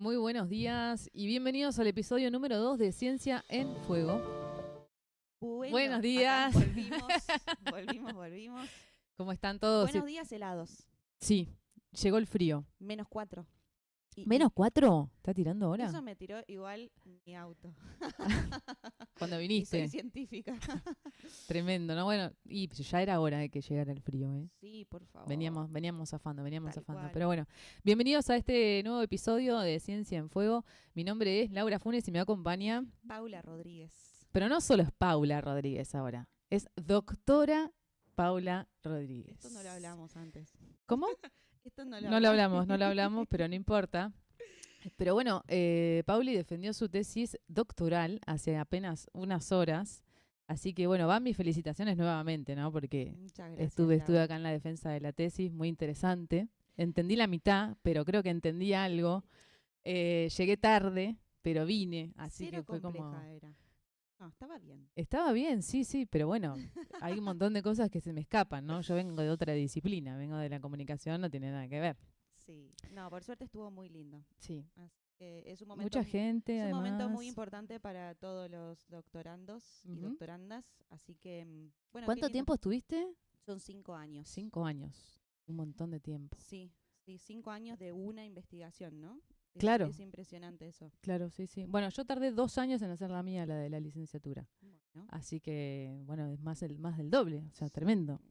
Muy buenos días y bienvenidos al episodio número 2 de Ciencia en Fuego. Buenos Acá días. volvimos. ¿Cómo están todos? Buenos días helados. Sí, llegó el frío. -4. ¿Menos 4? ¿Está tirando ahora? Eso me tiró igual mi auto. Cuando Y viniste. soy científica. Tremendo, ¿no? Bueno, y ya era hora de que llegara el frío, ¿eh? Sí, por favor. Veníamos zafando. Tal cual. Pero bueno, bienvenidos a este nuevo episodio de Ciencia en Fuego. Mi nombre es Laura Funes y me acompaña... Paula Rodríguez. Pero no solo es Paula Rodríguez ahora, es doctora Paula Rodríguez. Esto no lo hablamos antes. ¿Cómo? Esto no No lo hablamos, pero no importa. Pero bueno, Pauli defendió su tesis doctoral hace apenas unas horas. Así que bueno, van mis felicitaciones nuevamente, ¿no? Porque Muchas gracias. estuve acá en la defensa de la tesis, muy interesante. Entendí la mitad, pero creo que entendí algo. Llegué tarde, pero vine, así Cero que fue como... compleja era. No, estaba bien. Estaba bien, sí, pero bueno, hay un montón de cosas que se me escapan, ¿no? Yo vengo de otra disciplina, vengo de la comunicación, no tiene nada que ver. Sí. No, por suerte estuvo muy lindo. Sí. Así que es un momento, Mucha gente, es un además. momento muy importante para todos los doctorandos y Ujú. doctorandas. Así que, bueno, qué ¿Cuánto lindo. tiempo estuviste? Son 5 años. 5 años. Un montón de tiempo. Sí, 5 años de una investigación, ¿no? Claro. Es impresionante eso. Claro, sí. Bueno, yo tardé 2 años en hacer la mía, la de la licenciatura. Bueno, Así que, bueno, es más del doble, o sea, tremendo.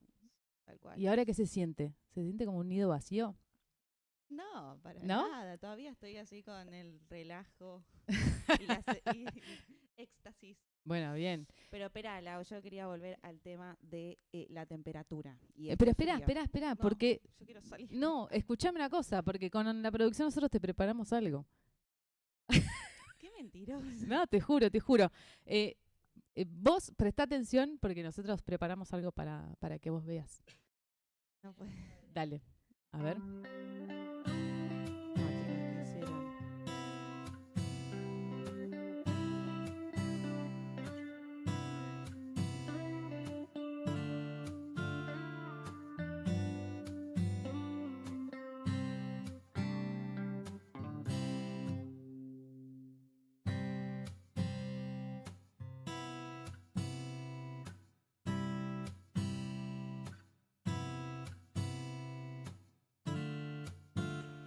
tal cual. ¿Y ahora qué se siente? ¿Se siente como un nido vacío? No, para ¿No? nada. Todavía estoy así con el relajo y éxtasis. Bueno, bien. Pero espera, yo quería volver al tema de la temperatura. Y Pero este frío. espera, No, porque... yo quiero salir. No, escuchame una cosa, porque con la producción nosotros te preparamos algo. Qué mentiroso. No, te juro. Vos prestá atención porque nosotros preparamos algo para que vos veas. No puede. Dale, a ver. No, chicos, ¿qué hicieron?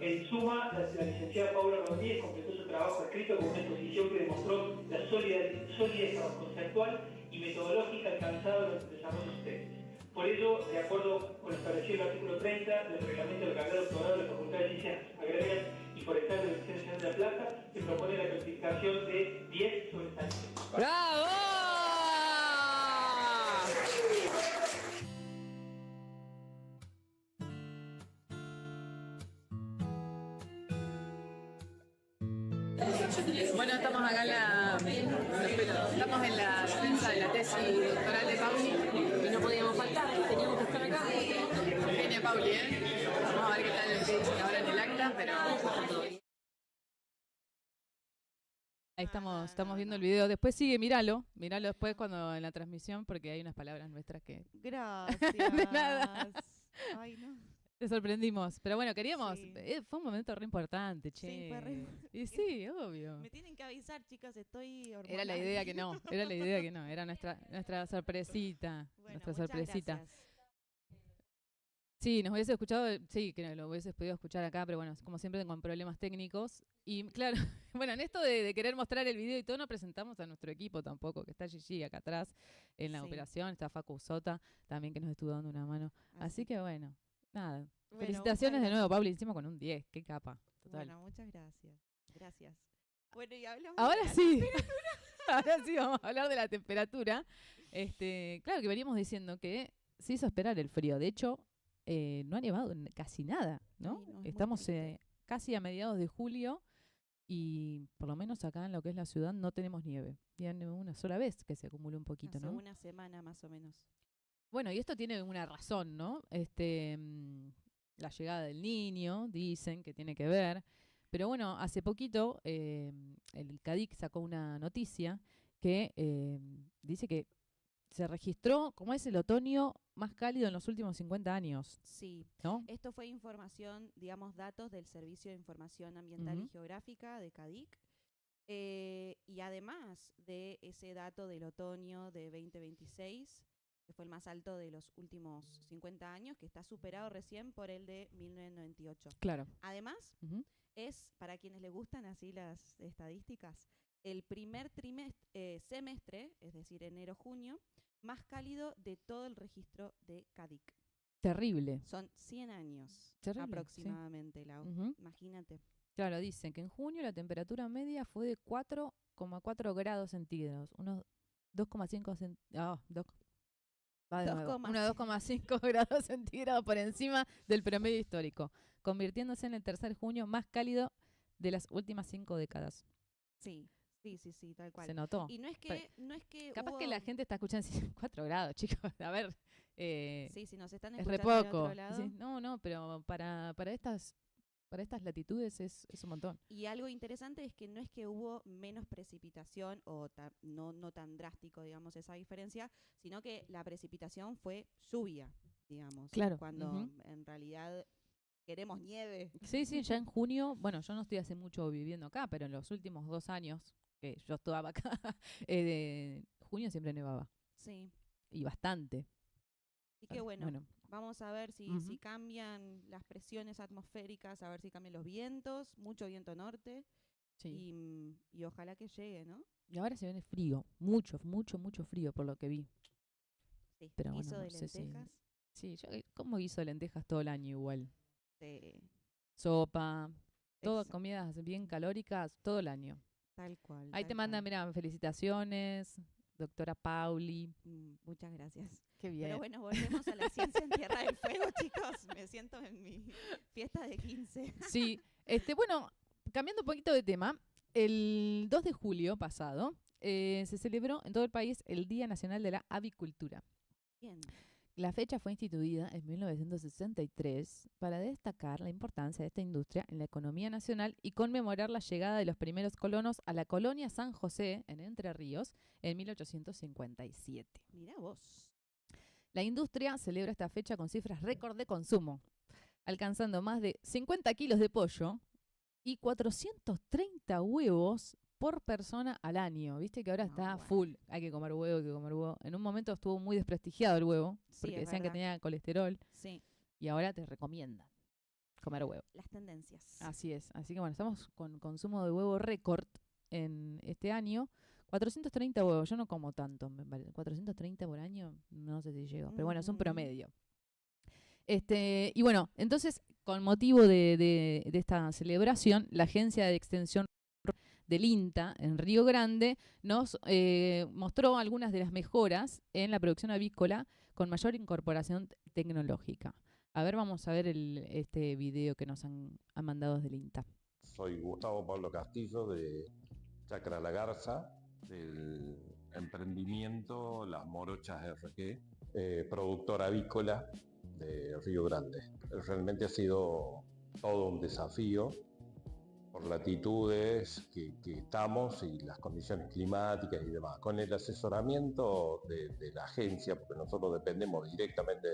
En suma, la licenciada Paula Rodríguez completó su trabajo escrito con una exposición que demostró la solidez conceptual y metodológica alcanzada durante el desarrollo de sus tesis. Por ello, de acuerdo con lo establecido en el artículo 30 del reglamento de la carrera doctoral de la Facultad de Ciencias Agrarias y Forestales de la Universidad Nacional de La Plata, se propone la calificación de 10 sobresalientes. ¡Bravo! Bueno, estamos acá estamos en la defensa de la tesis doctoral de Pauli y no podíamos faltar, teníamos que estar acá. Genia Pauli, ¿eh? Vamos a ver qué tal qué dice ahora en el acta, pero está todo bien. Ahí estamos viendo el video. Después sigue, míralo después cuando en la transmisión porque hay unas palabras nuestras que Gracias. De nada. Ay, no. te sorprendimos. Pero bueno, queríamos, Sí. fue un momento re importante, che. Sí, fue re... Y sí, obvio. Me tienen que avisar, chicas, estoy hormonal. Era la idea que no, era nuestra sorpresita, Bueno, nuestra muchas sorpresita. gracias. Sí, nos hubiese escuchado, sí, que lo hubieses podido escuchar acá, pero bueno, como siempre con problemas técnicos. Y claro, bueno, en esto de querer mostrar el video y todo, no presentamos a nuestro equipo tampoco, que está Gigi acá atrás en la Sí. operación, está Facu Sota también que nos estuvo dando una mano. Así que bueno, nada. Bueno, Felicitaciones muchas de nuevo, gracias. Pablo, encima con un 10, qué capa, total. Bueno, muchas gracias. Gracias. Bueno, y hablamos Ahora de la sí, ahora sí vamos a hablar de la temperatura. Claro que veníamos diciendo que se hizo esperar el frío. De hecho, no ha nevado casi nada, ¿no? Ay, no, es muy Estamos triste. casi a mediados de julio y por lo menos acá en lo que es la ciudad no tenemos nieve. Tiene una sola vez que se acumuló un poquito, Hace ¿no? una semana más o menos. Bueno, y esto tiene una razón, ¿no? La llegada del niño, dicen que tiene que ver. Pero bueno, hace poquito el CADIC sacó una noticia que dice que se registró como es el otoño más cálido en los últimos 50 años, Sí, ¿no? esto fue información, digamos, datos del Servicio de Información Ambiental y Geográfica de CADIC. Y además de ese dato del otoño de 2026, que fue el más alto de los últimos 50 años, que está superado recién por el de 1998. Claro. Además, es, para quienes les gustan así las estadísticas, el primer semestre, es decir, enero-junio, más cálido de todo el registro de CADIC. Terrible. Son 100 años Terrible, aproximadamente, Lau. Imagínate. Claro, dicen que en junio la temperatura media fue de 4,4 grados centígrados, unos 2,5 unos 2,5 grados centígrados por encima del promedio histórico, convirtiéndose en el tercer junio más cálido de las últimas 5 décadas. Sí, tal cual. Se notó. Y no es que capaz que la gente está escuchando 4 grados, chicos. A ver. Sí, si nos están es re escuchando poco. del otro lado. Sí, no, pero para estas latitudes es un montón. Y algo interesante es que no es que hubo menos precipitación o no tan drástico, digamos, esa diferencia, sino que la precipitación fue lluvia, digamos. Claro. Cuando en realidad queremos nieve. Sí, ya en junio, bueno, yo no estoy hace mucho viviendo acá, pero en los últimos 2 años que yo estaba acá, de junio siempre nevaba. Sí. Y bastante. Y que bueno, vamos a ver si cambian las presiones atmosféricas, a ver si cambian los vientos, mucho viento norte, y ojalá que llegue, ¿no? Y ahora se viene frío, mucho frío por lo que vi. Sí, pero guiso bueno, de lentejas. Sí, yo como guiso de lentejas todo el año igual. Sí. Sopa, todas comidas bien calóricas todo el año. Tal cual. Ahí te mandan, mira, felicitaciones, doctora Pauli. Muchas gracias. Qué bien. Pero bueno, volvemos a la ciencia en Tierra del Fuego, chicos. Me siento en mi fiesta de 15. Sí, bueno, cambiando un poquito de tema, el 2 de julio pasado se celebró en todo el país el Día Nacional de la Avicultura. Bien. La fecha fue instituida en 1963 para destacar la importancia de esta industria en la economía nacional y conmemorar la llegada de los primeros colonos a la colonia San José, en Entre Ríos, en 1857. Mirá vos. La industria celebra esta fecha con cifras récord de consumo, alcanzando más de 50 kilos de pollo y 430 huevos por persona al año. Viste que ahora está full, hay que comer huevo, En un momento estuvo muy desprestigiado el huevo, porque decían que tenía colesterol. Sí. Y ahora te recomiendan comer huevo. Las tendencias. Así es. Así que bueno, estamos con consumo de huevo récord en este año. 430 huevos, yo no como tanto, me parece. 430 por año, no sé si llego, pero bueno, es un promedio. Y bueno, entonces, con motivo de esta celebración, la Agencia de Extensión del INTA en Río Grande nos mostró algunas de las mejoras en la producción avícola con mayor incorporación tecnológica. A ver, vamos a ver este video que nos han mandado desde el INTA. Soy Gustavo Pablo Castillo de Chacra La Garza, del emprendimiento Las Morochas RG, productor avícola de Río Grande. Realmente ha sido todo un desafío por latitudes que estamos y las condiciones climáticas y demás. Con el asesoramiento de la agencia, porque nosotros dependemos directamente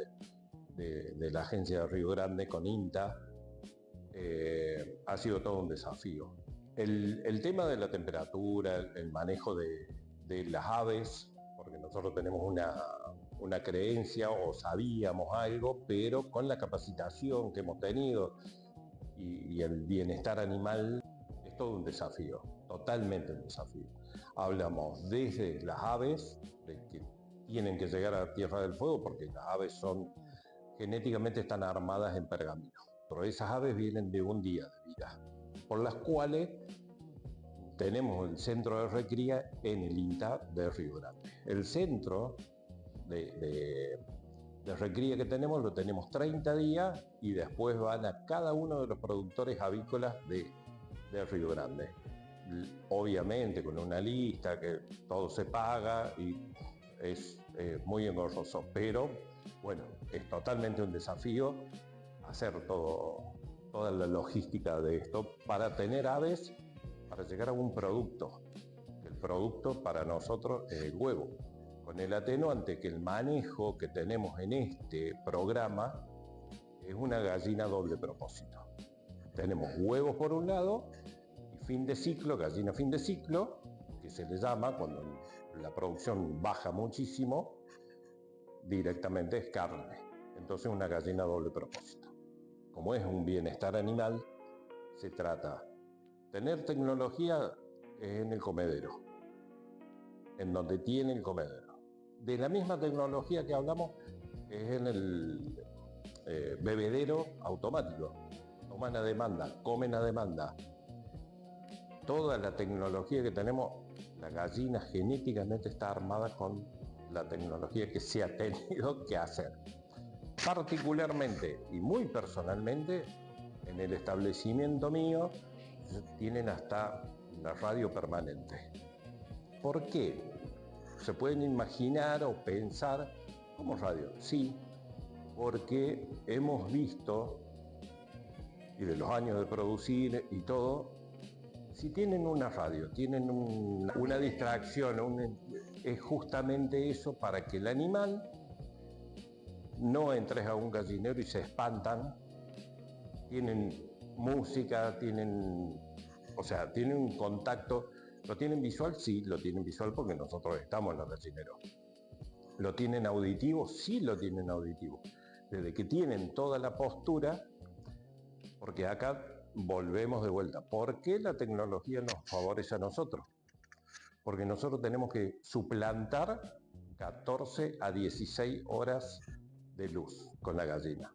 de la agencia de Río Grande con INTA, ha sido todo un desafío. El tema de la temperatura, el manejo de las aves, porque nosotros tenemos una creencia o sabíamos algo, pero con la capacitación que hemos tenido y el bienestar animal es todo un desafío, totalmente un desafío. Hablamos desde las aves, de que tienen que llegar a Tierra del Fuego porque las aves genéticamente están armadas en pergamino. Pero esas aves vienen de un día de vida, por las cuales tenemos el centro de recría en el INTA de Río Grande. El centro de recría que tenemos lo tenemos 30 días y después van a cada uno de los productores avícolas de Río Grande. Obviamente con una lista que todo se paga y es muy engorroso, pero bueno, es totalmente un desafío hacer toda la logística de esto para tener aves, para llegar a un producto. El producto para nosotros es el huevo. con el atenuante que el manejo que tenemos en este programa es una gallina doble propósito. Tenemos huevos por un lado y fin de ciclo, gallina fin de ciclo, que se le llama cuando la producción baja muchísimo, directamente es carne. Entonces una gallina doble propósito. Como es un bienestar animal, se trata de tener tecnología en el comedero, en donde tiene el comedero. De la misma tecnología que hablamos es en el bebedero automático. Toman a demanda, comen a demanda. Toda la tecnología que tenemos, la gallina genéticamente está armada con la tecnología que se ha tenido que hacer. Particularmente y muy personalmente, en el establecimiento mío tienen hasta la radio permanente. ¿Por qué? Se pueden imaginar o pensar, ¿cómo radio? Sí, porque hemos visto, y de los años de producir y todo, si tienen una radio, tienen una distracción, es justamente eso para que el animal no entres a un gallinero y se espantan. Tienen música, tienen un contacto. ¿Lo tienen visual? Sí, lo tienen visual porque nosotros estamos en los gallineros. ¿Lo tienen auditivo? Sí, lo tienen auditivo. Desde que tienen toda la postura, porque acá volvemos de vuelta. ¿Por qué la tecnología nos favorece a nosotros? Porque nosotros tenemos que suplantar 14 a 16 horas de luz con la gallina.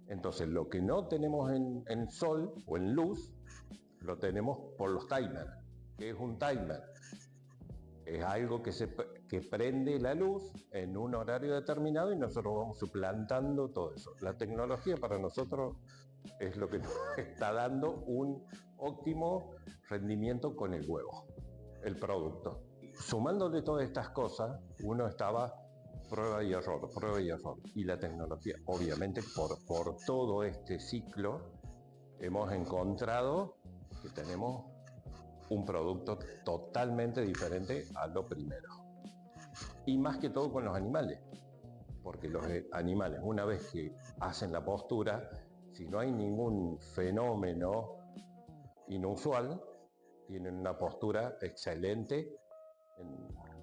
Entonces, lo que no tenemos en sol o en luz, lo tenemos por los timers. ¿Qué es un timer? Es algo que prende la luz en un horario determinado y nosotros vamos suplantando todo eso. La tecnología para nosotros es lo que nos está dando un óptimo rendimiento con el huevo, el producto. Sumándole todas estas cosas, uno estaba prueba y error. Y la tecnología, obviamente, por todo este ciclo, hemos encontrado que tenemos un producto totalmente diferente a lo primero. Y más que todo con los animales, porque los animales, una vez que hacen la postura, si no hay ningún fenómeno inusual, tienen una postura excelente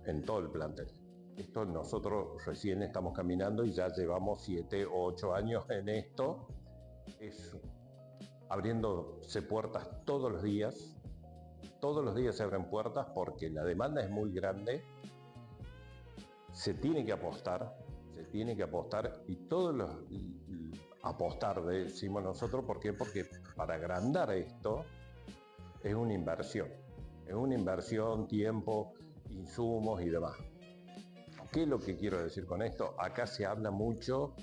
en todo el plantel. Esto nosotros recién estamos caminando y ya llevamos 7 o 8 años en esto, abriéndose puertas todos los días se abren puertas porque la demanda es muy grande, se tiene que apostar y todos los apostar, decimos nosotros, ¿por qué? Porque para agrandar esto es una inversión, tiempo, insumos y demás. ¿Qué es lo que quiero decir con esto? Acá se habla mucho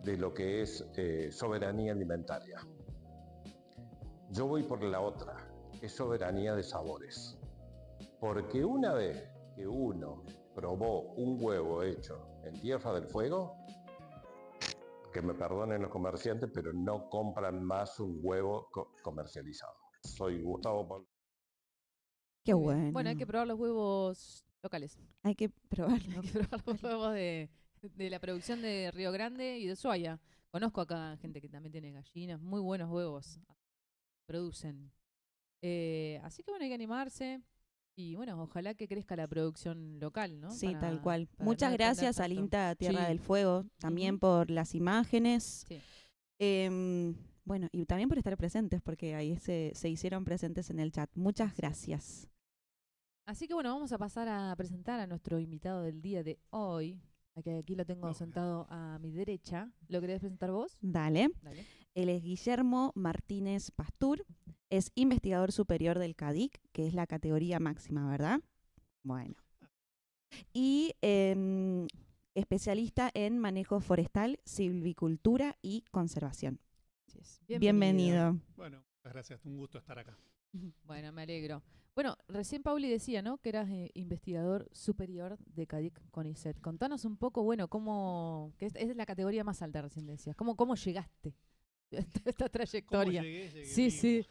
de lo que es soberanía alimentaria. Yo voy por la otra, es soberanía de sabores. Porque una vez que uno probó un huevo hecho en Tierra del Fuego, que me perdonen los comerciantes, pero no compran más un huevo comercializado. Soy Gustavo Pablo. Qué Muy bien. bueno. Bueno, hay que probar los huevos locales. Hay que probarlo. Hay que probar los huevos de la producción de Río Grande y de Ushuaia. Conozco acá gente que también tiene gallinas, muy buenos huevos producen. Así que bueno, hay que animarse y bueno, ojalá que crezca la producción local, ¿no? Sí, tal cual. para Muchas no depender gracias al tanto. INTA Tierra Sí. del Fuego también Ujú. por las imágenes. Sí. Bueno, y también por estar presentes, porque ahí se hicieron presentes en el chat. Muchas gracias. Así que bueno, vamos a pasar a presentar a nuestro invitado del día de hoy. Aquí lo tengo sentado a mi derecha. ¿Lo querés presentar vos? Dale. Dale. Él es Guillermo Martínez Pastur, es investigador superior del CADIC, que es la categoría máxima, ¿verdad? Bueno. Y especialista en manejo forestal, silvicultura y conservación. Así es. Bienvenido. Bueno, muchas gracias. Un gusto estar acá. Bueno, me alegro. Bueno, recién Pauli decía, ¿no? Que eras investigador superior de CADIC CONICET. Contanos un poco, bueno, que es la categoría más alta, recién decías. ¿Cómo llegaste a esta trayectoria? ¿Cómo llegué? Sí, vivo. sí.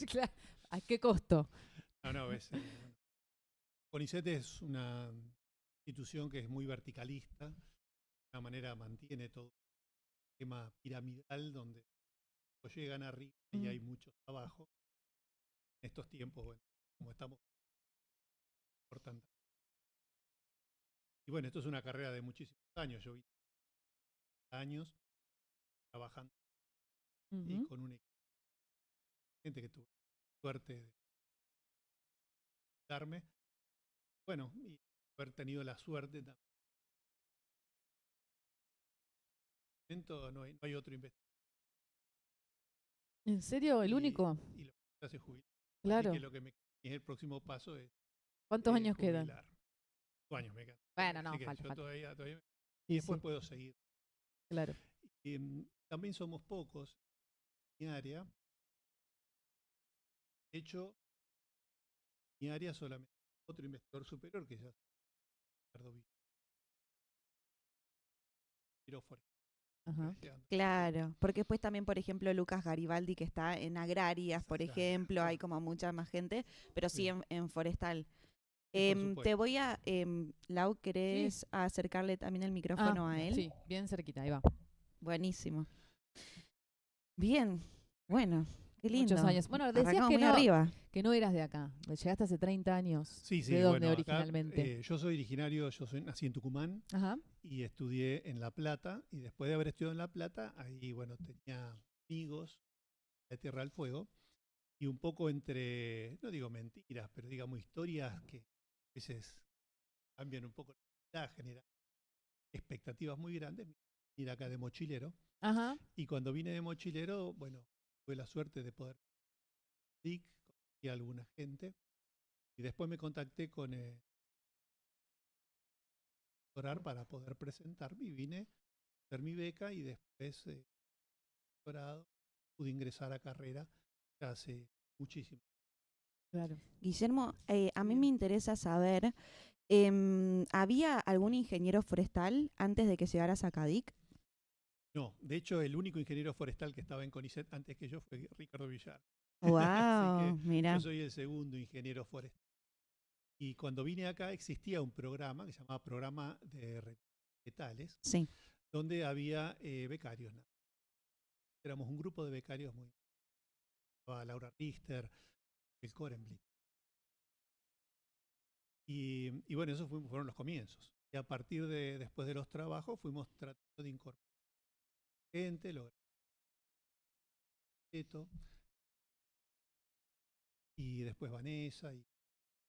Claro. ¿A qué costo? No, ves. CONICET es una institución que es muy verticalista, de una manera mantiene todo el esquema piramidal donde llegan arriba y hay muchos abajo. En estos tiempos, bueno, como estamos importante. Y bueno, esto es una carrera de muchísimos años. Yo vi años trabajando y con un equipo de gente que tuve suerte de darme. Bueno, y haber tenido la suerte también. En este momento no hay otro investigador. ¿En serio? ¿El único? Y lo que hace jubilar. Claro. Así que lo que el próximo paso es ¿Cuántos años quedan? jubilar. 5 años me quedan. Bueno, no, Así que falta. yo todavía y después Sí. puedo seguir. Claro. Y, también somos pocos en mi área. De hecho, en mi área solamente otro investigador superior que ya es Ricardo Villar. Ajá. Claro, porque después también, por ejemplo, Lucas Garibaldi, que está en agrarias, por ejemplo, hay como mucha más gente, pero sí en forestal. Te voy a, Lau, ¿querés acercarle también el micrófono a él? Sí, bien cerquita, ahí va. Buenísimo. Bien, bueno, qué lindo. Muchos años. Bueno, decías Arrancamos que muy no, arriba. que no eras de acá. Llegaste hace 30 años. Sí, ¿De dónde bueno, originalmente? Acá, yo soy originario, nací en Tucumán. Ajá. Y estudié en La Plata. Y después de haber estudiado en La Plata, ahí, bueno, tenía amigos de Tierra del Fuego. Y un poco entre, no digo mentiras, pero digamos historias que a veces cambian un poco la generan expectativas muy grandes. Ir acá de mochilero. Ajá. Y cuando vine de mochilero, bueno, tuve la suerte de poder conocí a alguna gente. Y después me contacté con para poder presentarme y vine a hacer mi beca y después doctorado, pude ingresar a carrera ya hace muchísimo. Claro. Guillermo, a mí me interesa saber, ¿había algún ingeniero forestal antes de que llegaras a CADIC? No, de hecho el único ingeniero forestal que estaba en CONICET antes que yo fue Ricardo Villar. Wow, mira. Yo soy el segundo ingeniero forestal. Y cuando vine acá existía un programa que se llamaba Programa de Vegetales, sí, donde había becarios. Éramos un grupo de becarios muy... Laura Richter, el Korenblit. Y bueno, esos fueron los comienzos. Y a partir de después de los trabajos fuimos tratando de incorporar gente, lograr esto, y después Vanessa y un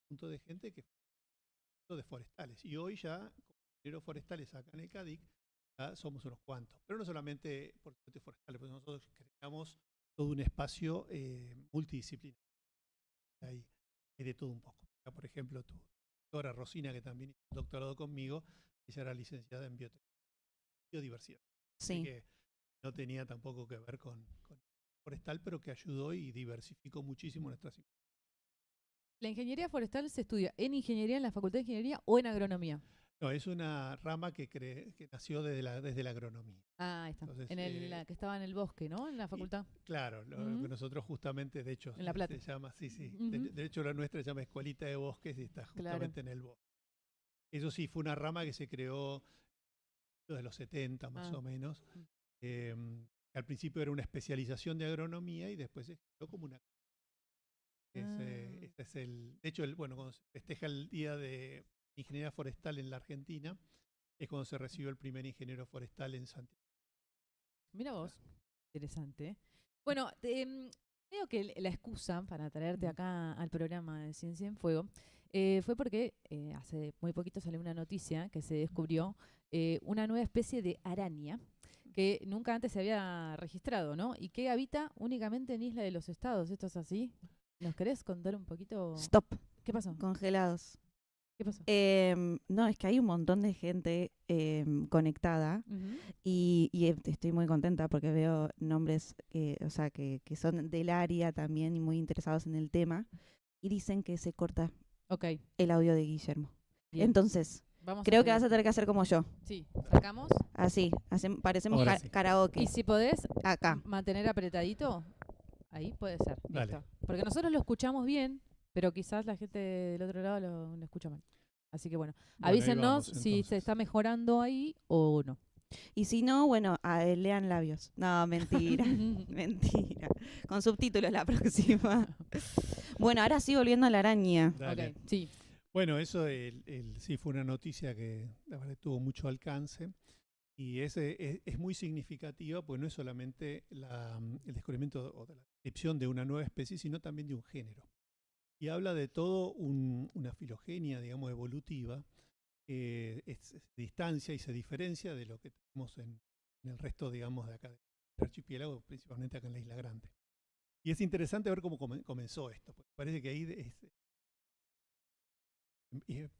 punto de gente que fue de forestales. Y hoy ya, como ingenieros forestales acá en el CADIC, ya somos unos cuantos. Pero no solamente por forestales, porque nosotros creamos todo un espacio multidisciplinario. Hay de todo un poco. Ya, por ejemplo, tu doctora Rosina, que también hizo un doctorado conmigo, ella era licenciada en biodiversidad. sí. Así que no tenía tampoco que ver con forestal, pero que ayudó y diversificó muchísimo nuestras. ¿La ingeniería forestal se estudia en ingeniería, en la Facultad de Ingeniería o en agronomía? No, es una rama que nació desde la agronomía. Ah, ahí está. Entonces, la que estaba en el bosque, ¿no? En la facultad. Claro, lo que nosotros justamente, de hecho, en La Plata. se llama, sí. De hecho, la nuestra se llama Escuelita de Bosques y está justamente en el bosque. Eso sí, fue una rama que se creó desde los 70 más o menos. Al principio era una especialización de agronomía y después se creó como una... Este es de hecho, cuando se festeja el Día de Ingeniería Forestal en la Argentina, es cuando se recibió el primer ingeniero forestal en Santiago. Mira vos, interesante. Bueno, creo que la excusa para traerte acá al programa de Ciencia en Fuego fue porque hace muy poquito salió una noticia que se descubrió una nueva especie de araña que nunca antes se había registrado, ¿no? Y que habita únicamente en Isla de los Estados. ¿Esto es así? ¿Nos querés contar un poquito? Stop. ¿Qué pasó? Congelados. ¿Qué pasó? No, es que hay un montón de gente conectada y estoy muy contenta porque veo nombres o sea, que son del área también y muy interesados en el tema y dicen que se corta el audio de Guillermo. Bien. Entonces, creo que vas a tener que hacer como yo. Sí, sacamos. Así, parecemos Sí. karaoke. Y si podés acá mantener apretadito, ahí puede ser. Dale. Listo. Porque nosotros lo escuchamos bien, pero quizás la gente del otro lado lo escucha mal. Así que bueno, Bueno, ahí avísennos vamos, si se entonces. está mejorando ahí o no. Y si no, bueno, lean labios. No, mentira. Mentira. Con subtítulos la próxima. Bueno, ahora sí volviendo a la araña. Dale. Ok, sí. Bueno, eso sí fue una noticia que la verdad tuvo mucho alcance y es muy significativa, pues no es solamente el descubrimiento o de la descripción de una nueva especie, sino también de un género. Y habla de todo una filogenia, digamos, evolutiva, se distancia y se diferencia de lo que tenemos en el resto, digamos, de acá del archipiélago, principalmente acá en la Isla Grande. Y es interesante ver cómo comenzó esto, porque parece que ahí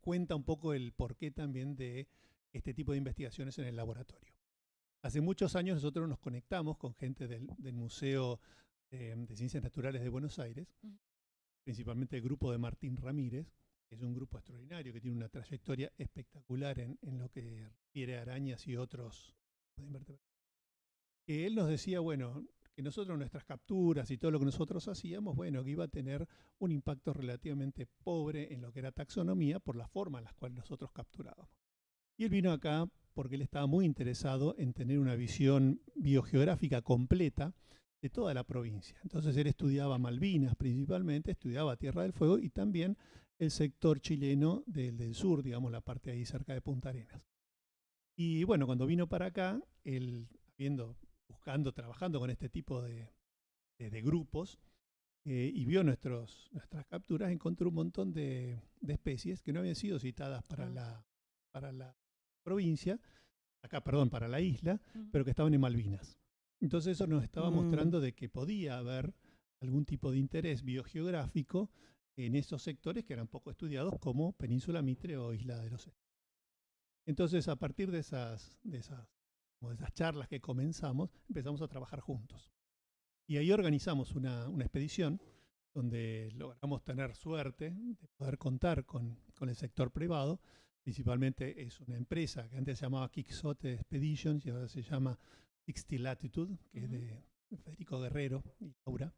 cuenta un poco el porqué también de este tipo de investigaciones en el laboratorio. Hace muchos años nosotros nos conectamos con gente del Museo de Ciencias Naturales de Buenos Aires, principalmente el grupo de Martín Ramírez, que es un grupo extraordinario que tiene una trayectoria espectacular en lo que refiere a arañas y otros invertebrados. Que él nos decía, bueno, que nosotros nuestras capturas y todo lo que nosotros hacíamos, bueno, que iba a tener un impacto relativamente pobre en lo que era taxonomía por la forma en la cual nosotros capturábamos. Y él vino acá porque él estaba muy interesado en tener una visión biogeográfica completa de toda la provincia. Entonces él estudiaba Malvinas principalmente, estudiaba Tierra del Fuego y también el sector chileno del sur, digamos la parte ahí cerca de Punta Arenas. Y bueno, cuando vino para acá, él buscando, trabajando con este tipo de grupos, y vio nuestras capturas, encontró un montón de especies que no habían sido citadas para la provincia, para la isla, pero que estaban en Malvinas. Entonces eso nos estaba mostrando de que podía haber algún tipo de interés biogeográfico en esos sectores que eran poco estudiados, como Península Mitre o Isla de los Estados. Entonces, a partir de esas charlas que comenzamos, empezamos a trabajar juntos. Y ahí organizamos una expedición donde logramos tener suerte de poder contar con el sector privado. Principalmente es una empresa que antes se llamaba Quixote Expeditions y ahora se llama 60 Latitude, que es de Federico Guerrero y Laura,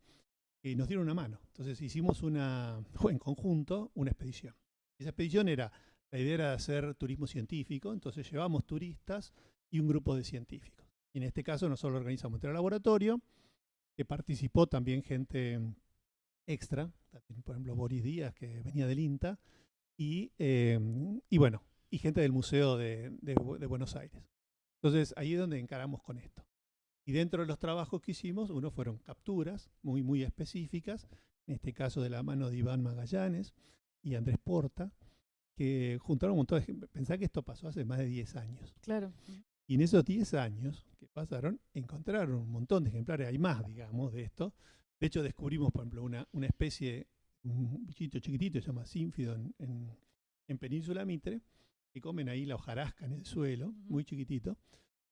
que nos dieron una mano. Entonces hicimos en conjunto una expedición. Esa expedición la idea era hacer turismo científico, entonces llevamos turistas y un grupo de científicos. Y en este caso nosotros lo organizamos entre el laboratorio, que participó también gente extra, también, por ejemplo Boris Díaz, que venía del INTA, y gente del Museo de Buenos Aires. Entonces ahí es donde encaramos con esto. Y dentro de los trabajos que hicimos, uno fueron capturas muy, muy específicas, en este caso de la mano de Iván Magallanes y Andrés Porta, que juntaron un montón de gente. Pensá que esto pasó hace más de 10 años. Claro. Y en esos 10 años que pasaron, encontraron un montón de ejemplares, hay más, digamos, de esto. De hecho, descubrimos, por ejemplo, una especie, un bichito chiquitito, se llama sínfido en Península Mitre, que comen ahí la hojarasca en el suelo, muy chiquitito.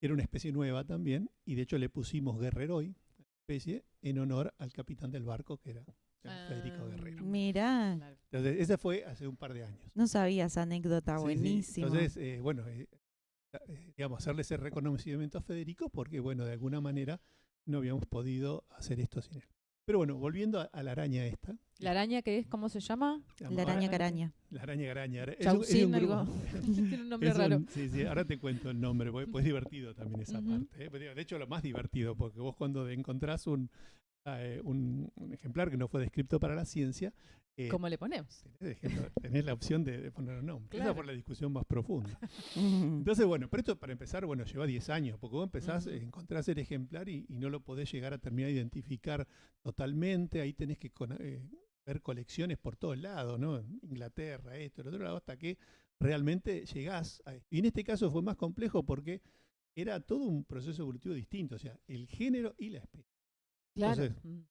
Era una especie nueva también, y de hecho le pusimos Guerreroy, especie, en honor al capitán del barco, que era Federico Guerrero. Mirá. Entonces, ese fue hace un par de años. No sabía esa anécdota, buenísimo. Sí. Entonces, digamos, hacerle ese reconocimiento a Federico, porque, bueno, de alguna manera no habíamos podido hacer esto sin él. Pero bueno, volviendo a la araña esta. ¿La araña qué es? ¿Cómo se llama? La araña caraña. La araña caraña. Chaucín, algo. Tiene un nombre raro. Sí, ahora te cuento el nombre, porque es divertido también esa parte. De hecho, lo más divertido, porque vos cuando encontrás un ejemplar que no fue descrito para la ciencia, ¿cómo le ponemos? Tenés la opción de poner un nombre. Claro. Esa fue la discusión más profunda. Entonces, bueno, pero esto para empezar, bueno, lleva 10 años, porque vos empezás, encontrás el ejemplar y no lo podés llegar a terminar de identificar totalmente. Ahí tenés que ver colecciones por todos lados, ¿no? Inglaterra, esto, el otro lado, hasta que realmente llegás a esto. Y en este caso fue más complejo porque era todo un proceso evolutivo distinto, o sea, el género y la especie. Claro. Entonces,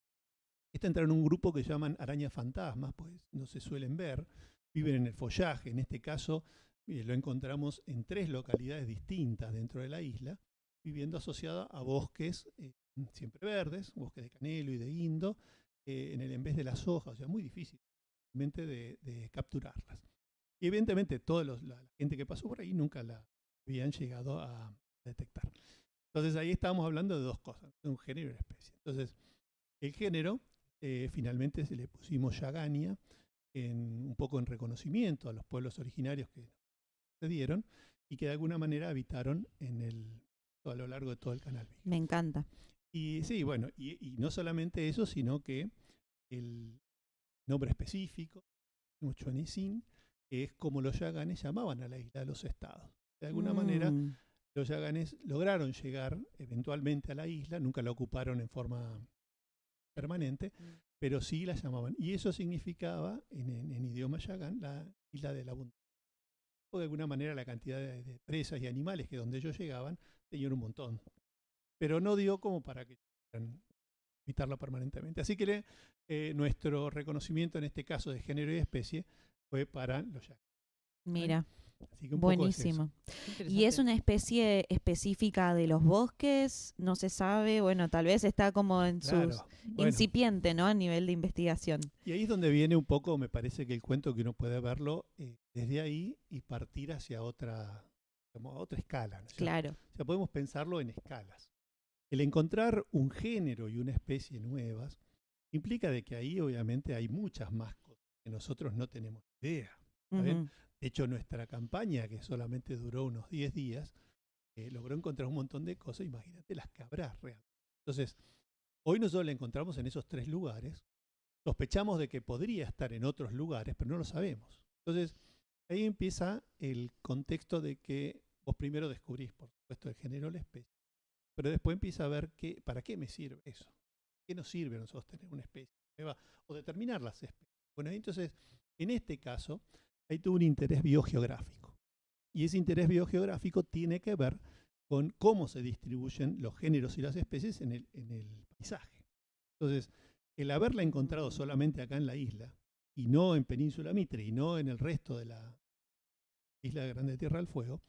esta entra en un grupo que llaman arañas fantasmas, pues no se suelen ver, viven en el follaje. En este caso lo encontramos en 3 localidades distintas dentro de la isla, viviendo asociada a bosques siempre verdes, bosques de canelo y de guindo, en vez de las hojas, o sea, muy difícil de capturarlas. Y evidentemente toda la gente que pasó por ahí nunca la habían llegado a detectar. Entonces ahí estábamos hablando de 2 cosas, de un género y una especie. Entonces, el género, finalmente se le pusimos Yagania, un poco en reconocimiento a los pueblos originarios que se dieron y que de alguna manera habitaron a lo largo de todo el canal Beagle. Me encanta. Y sí, bueno, y no solamente eso, sino que el nombre específico, Muchuanisin, es como los yaganes llamaban a la isla de los estados. De alguna manera, los yaganes lograron llegar eventualmente a la isla, nunca la ocuparon en forma permanente, pero sí la llamaban. Y eso significaba, en idioma yagán, la isla de la abundancia. O de alguna manera la cantidad de presas y animales que donde ellos llegaban tenían un montón. Pero no dio como para que pudieran habitarla permanentemente. Así que nuestro reconocimiento en este caso de género y especie fue para los yaganes. Mira. Así que un poco es Buenísimo. eso. ¿Y es una especie específica de los bosques? No se sabe. Bueno, tal vez está como en Claro, sus bueno. incipiente, ¿no? A nivel de investigación. Y ahí es donde viene un poco, me parece que el cuento que uno puede verlo desde ahí y partir hacia otra escala, ¿no es cierto? Claro. O sea, podemos pensarlo en escalas. El encontrar un género y una especie nuevas implica de que ahí obviamente hay muchas más cosas que nosotros no tenemos idea. ¿Saben? Ujú. De hecho, nuestra campaña, que solamente duró unos 10 días, logró encontrar un montón de cosas. Imagínate las que habrá realmente. Entonces, hoy nosotros la encontramos en esos 3 lugares. Sospechamos de que podría estar en otros lugares, pero no lo sabemos. Entonces, ahí empieza el contexto de que vos primero descubrís, por supuesto, el género o la especie, pero después empieza a ver para qué me sirve eso. ¿Qué nos sirve a nosotros tener una especie nueva o determinar las especies? Bueno, entonces, en este caso, hay todo un interés biogeográfico. Y ese interés biogeográfico tiene que ver con cómo se distribuyen los géneros y las especies en el paisaje. Entonces, el haberla encontrado solamente acá en la isla, y no en Península Mitre, y no en el resto de la isla de Grande Tierra del Fuego,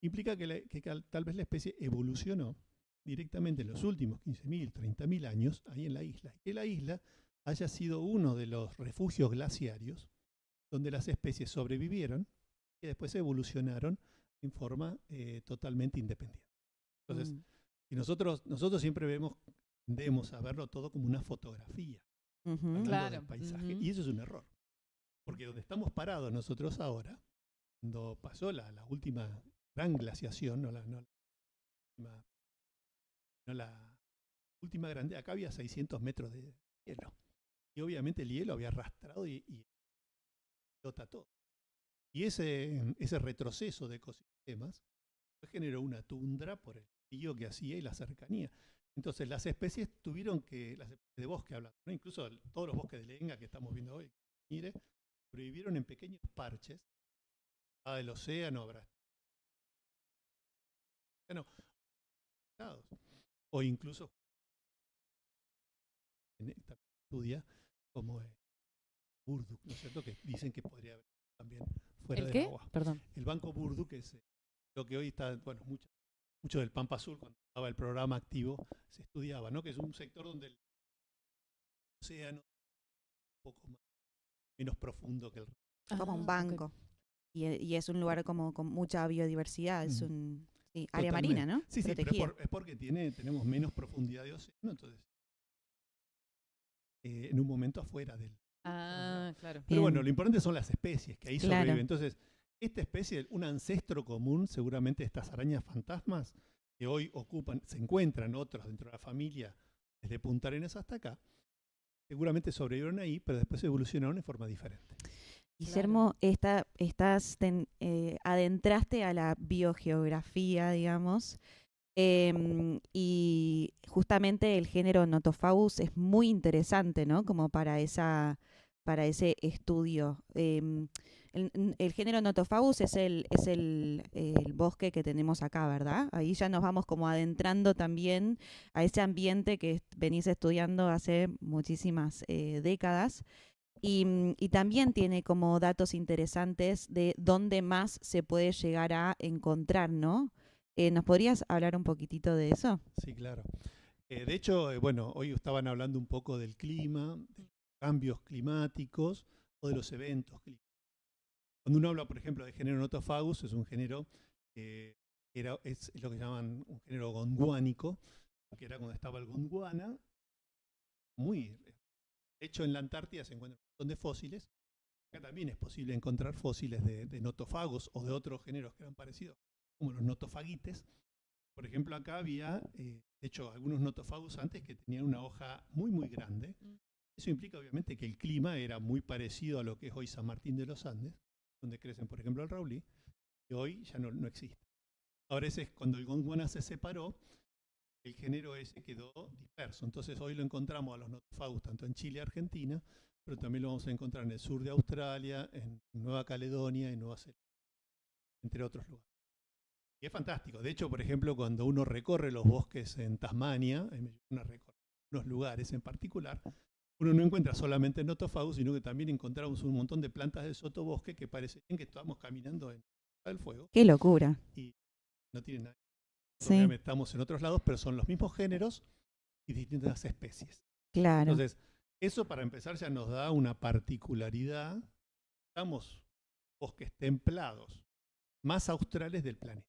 implica que tal vez la especie evolucionó directamente en los últimos 15.000, 30.000 años ahí en la isla. Y que la isla haya sido uno de los refugios glaciarios donde las especies sobrevivieron y después evolucionaron en forma totalmente independiente. Entonces, si nosotros siempre tendemos a verlo todo como una fotografía hablando Claro. del paisaje, Ujú. y eso es un error. Porque donde estamos parados nosotros ahora, cuando pasó la última gran glaciación, no la última grande, acá había 600 metros de hielo. Y obviamente el hielo había arrastrado y explota todo. Y ese retroceso de ecosistemas generó una tundra por el frío que hacía y la cercanía. Entonces las especies tuvieron que, las especies de bosque hablando, ¿no? Incluso todos los bosques de lenga que estamos viendo hoy, mire, sobrevivieron en pequeños parches del océano, o incluso en esta estudia como Burduk, ¿no es cierto? Que dicen que podría haber también fuera ¿El del qué? agua. Perdón. El Banco Burduk es lo que hoy está, bueno, mucho del Pampa Azul, cuando estaba el programa activo, se estudiaba, ¿no? Que es un sector donde el océano es un poco menos profundo que el resto. Como un Ah, banco. ok. Y es un lugar como con mucha biodiversidad. Es Ujú. un área Totalmente. marina, ¿no? Sí, pero Protegida. es porque tenemos menos profundidad de océano, entonces en un momento afuera del... Ah, claro. Pero bueno, Bien. lo importante son las especies que ahí Claro. sobreviven. Entonces, esta especie, un ancestro común, seguramente estas arañas fantasmas, que hoy se encuentran otros dentro de la familia, desde Punta Arenas hasta acá, seguramente sobrevivieron ahí, pero después evolucionaron en forma diferente. Guillermo, adentraste a la biogeografía, digamos, y justamente el género Nothofagus es muy interesante, ¿no? Como para ese estudio. El género Nothofagus es el bosque que tenemos acá, ¿verdad? Ahí ya nos vamos como adentrando también a ese ambiente que venís estudiando hace muchísimas décadas. Y también tiene como datos interesantes de dónde más se puede llegar a encontrar, ¿no? ¿Nos podrías hablar un poquitito de eso? Sí, claro. De hecho, bueno, hoy estaban hablando un poco del clima, de los cambios climáticos o de los eventos climáticos. Cuando uno habla, por ejemplo, de género Nothofagus, es un género que es lo que llaman un género gondwaníco, que era cuando estaba el Gondwana. De hecho, en la Antártida se encuentran un montón de fósiles, Acá también es posible encontrar fósiles de notofagos o de otros géneros que eran parecidos, como los notofagites. Por ejemplo, acá había, de hecho, algunos notofagos antes que tenían una hoja muy, muy grande. Eso implica, obviamente, que el clima era muy parecido a lo que es hoy San Martín de los Andes, donde crecen, por ejemplo, el raulí, que hoy ya no existe. Ahora ese es cuando el Gondwana se separó, el género ese quedó disperso. Entonces hoy lo encontramos a los notofagos tanto en Chile y Argentina, pero también lo vamos a encontrar en el sur de Australia, en Nueva Caledonia y Nueva Zelanda, entre otros lugares. Y es fantástico. De hecho, por ejemplo, cuando uno recorre los bosques en Tasmania, unos lugares en particular, uno no encuentra solamente notofagos, sino que también encontramos un montón de plantas del sotobosque que parecían que estábamos caminando en el fuego. ¡Qué locura! Y no tienen nada. Sí. Obviamente estamos en otros lados, pero son los mismos géneros y distintas especies. Claro. Entonces, eso para empezar ya nos da una particularidad. Estamos bosques templados más australes del planeta.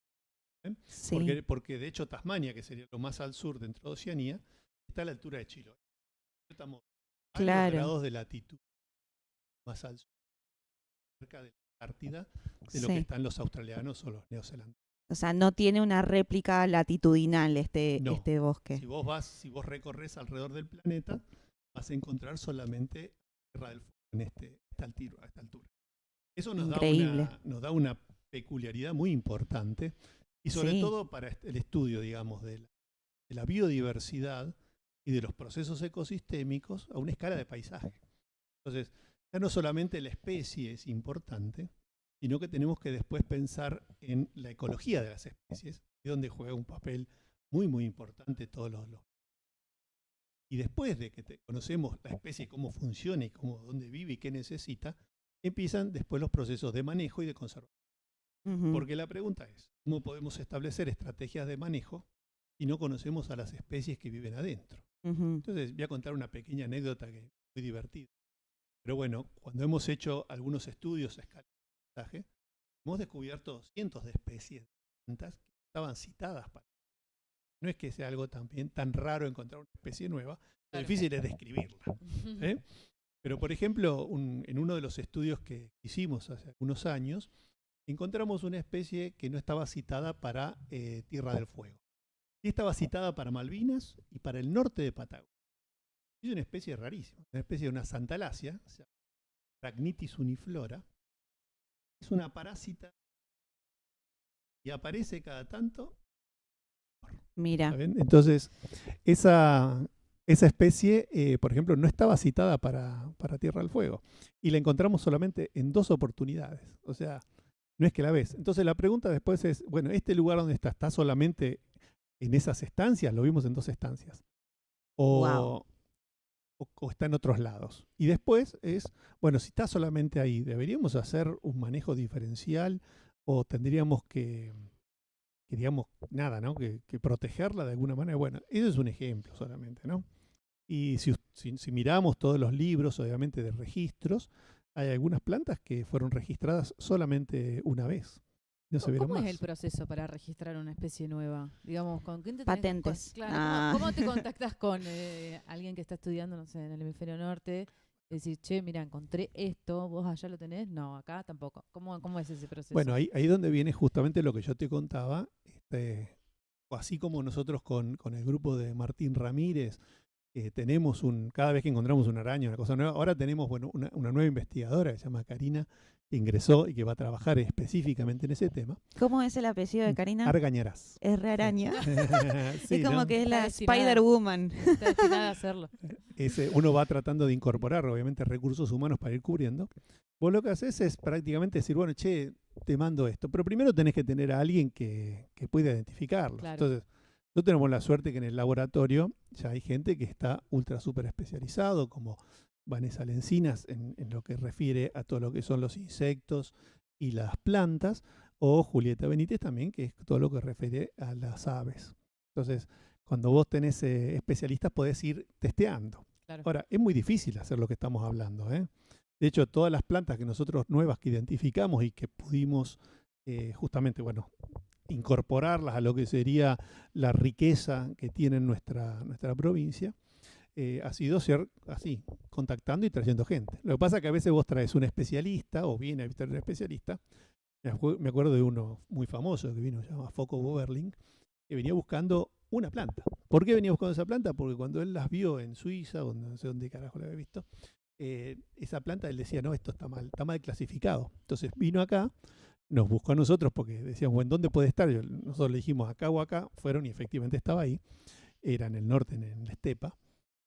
Sí. Porque de hecho Tasmania, que sería lo más al sur dentro de Oceanía, está a la altura de Chiloé. Estamos a los grados de latitud más al sur, cerca de la Antártida, de lo que están los australianos o los neozelandeses. O sea, no tiene una réplica latitudinal este bosque. Si vos recorres alrededor del planeta, vas a encontrar solamente Tierra del Fuego a esta altura. Eso nos da una peculiaridad muy importante y sobre todo para el estudio, digamos, de la biodiversidad y de los procesos ecosistémicos a una escala de paisaje. Entonces, ya no solamente la especie es importante, sino que tenemos que después pensar en la ecología de las especies, donde juega un papel muy, muy importante todos los. Y después de que conocemos la especie, cómo funciona y dónde vive y qué necesita, empiezan después los procesos de manejo y de conservación. Porque la pregunta es, ¿cómo podemos establecer estrategias de manejo si no conocemos a las especies que viven adentro? Entonces voy a contar una pequeña anécdota que es muy divertida. Pero bueno, cuando hemos hecho algunos estudios a escala de paisaje, hemos descubierto cientos de especies de plantas que estaban citadas para. No es que sea algo también tan raro encontrar una especie nueva, lo difícil es describirla. Pero por ejemplo, en uno de los estudios que hicimos hace algunos años, encontramos una especie que no estaba citada para Tierra del Fuego. Sí estaba citada para Malvinas y para el norte de Patagonia. Es una especie rarísima, una especie de una Santalácea, o sea, Rhagnitis uniflora. Es una parásita y aparece cada tanto. Mira. Entonces, esa especie, por ejemplo, no estaba citada para Tierra del Fuego. Y la encontramos solamente en 2 oportunidades. O sea, no es que la ves. Entonces la pregunta después es, bueno, ¿este lugar donde está solamente en esas estancias? Lo vimos en 2 estancias. O está en otros lados. Y después es, bueno, si está solamente ahí, ¿deberíamos hacer un manejo diferencial o tendríamos que digamos, nada, ¿no? Que protegerla de alguna manera? Bueno, eso es un ejemplo solamente, ¿no? Y si miramos todos los libros, obviamente, de registros, hay algunas plantas que fueron registradas solamente una vez. No se vieron ¿Cómo más. es el proceso para registrar una especie nueva? Digamos, ¿con quién te Patentes. Claro, ¿cómo te contactas con alguien que está estudiando, no sé, en el hemisferio norte? Decir, che, mira, encontré esto, ¿vos allá lo tenés? No, acá tampoco. ¿Cómo es ese proceso? Bueno, ahí donde viene justamente lo que yo te contaba, así como nosotros con el grupo de Martín Ramírez, tenemos cada vez que encontramos una araña, una cosa nueva, ahora tenemos una nueva investigadora que se llama Karina, que ingresó y que va a trabajar específicamente en ese tema. ¿Cómo es el apellido de Karina? Argañarás. Es Araña. Sí, es como ¿no? que es la Está destinada. Spider-Woman. Está destinada a hacerlo. Uno va tratando de incorporar, obviamente, recursos humanos para ir cubriendo. Vos lo que haces es prácticamente decir, bueno, che, te mando esto. Pero primero tenés que tener a alguien que pueda identificarlo. Claro. Entonces, nosotros tenemos la suerte que en el laboratorio ya hay gente que está ultra súper especializado, como Vanessa Lencinas en lo que refiere a todo lo que son los insectos y las plantas, o Julieta Benítez también, que es todo lo que refiere a las aves. Entonces, cuando vos tenés especialistas, podés ir testeando. Claro. Ahora, es muy difícil hacer lo que estamos hablando, ¿eh? De hecho, todas las plantas que nosotros nuevas que identificamos y que pudimos justamente, bueno, incorporarlas a lo que sería la riqueza que tiene nuestra provincia, ha sido ser así, contactando y trayendo gente. Lo que pasa es que a veces vos traes un especialista, o viene a visitar un especialista. Me acuerdo de uno muy famoso que vino, se llama Foucault Boberling, que venía buscando una planta. ¿Por qué venía buscando esa planta? Porque cuando él las vio en Suiza, donde no sé dónde carajo la había visto, esa planta él decía, no, esto está mal clasificado. Entonces vino acá, nos buscó a nosotros porque decíamos, bueno, ¿dónde puede estar? Nosotros le dijimos acá o acá, fueron y efectivamente estaba ahí. Era en el norte, en la estepa,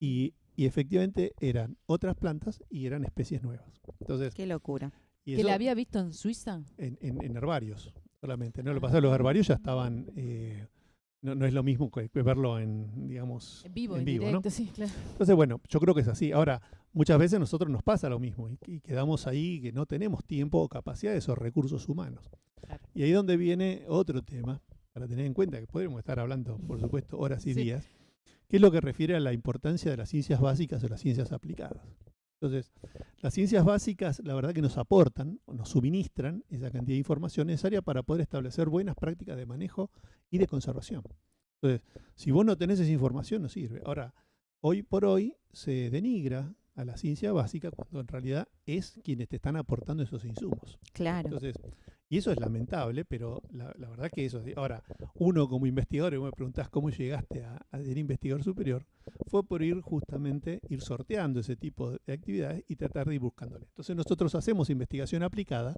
y efectivamente eran otras plantas y eran especies nuevas. Entonces, Qué locura. y ¿Que eso la había visto en Suiza? en herbarios solamente. No, lo que pasa es que los herbarios ya estaban, no es lo mismo que verlo digamos, En vivo, en en vivo, ¿no? directo, sí, claro. Entonces, bueno, yo creo que es así. Ahora, muchas veces a nosotros nos pasa lo mismo y quedamos ahí que no tenemos tiempo o capacidad de esos recursos humanos. Claro. Y ahí es donde viene otro tema, para tener en cuenta, que podríamos estar hablando, por supuesto, horas y Sí. días, que es lo que refiere a la importancia de las ciencias básicas o las ciencias aplicadas. Entonces, las ciencias básicas, la verdad que nos aportan o nos suministran esa cantidad de información necesaria para poder establecer buenas prácticas de manejo y de conservación. Entonces, si vos no tenés esa información, no sirve. Ahora, hoy por hoy se denigra a la ciencia básica cuando en realidad es quienes te están aportando esos insumos. Claro. Entonces, y eso es lamentable, pero la verdad que eso. Ahora, uno como investigador, y vos me preguntás cómo llegaste a ser investigador superior, fue por ir sorteando ese tipo de actividades y tratar de ir buscándole. Entonces nosotros hacemos investigación aplicada,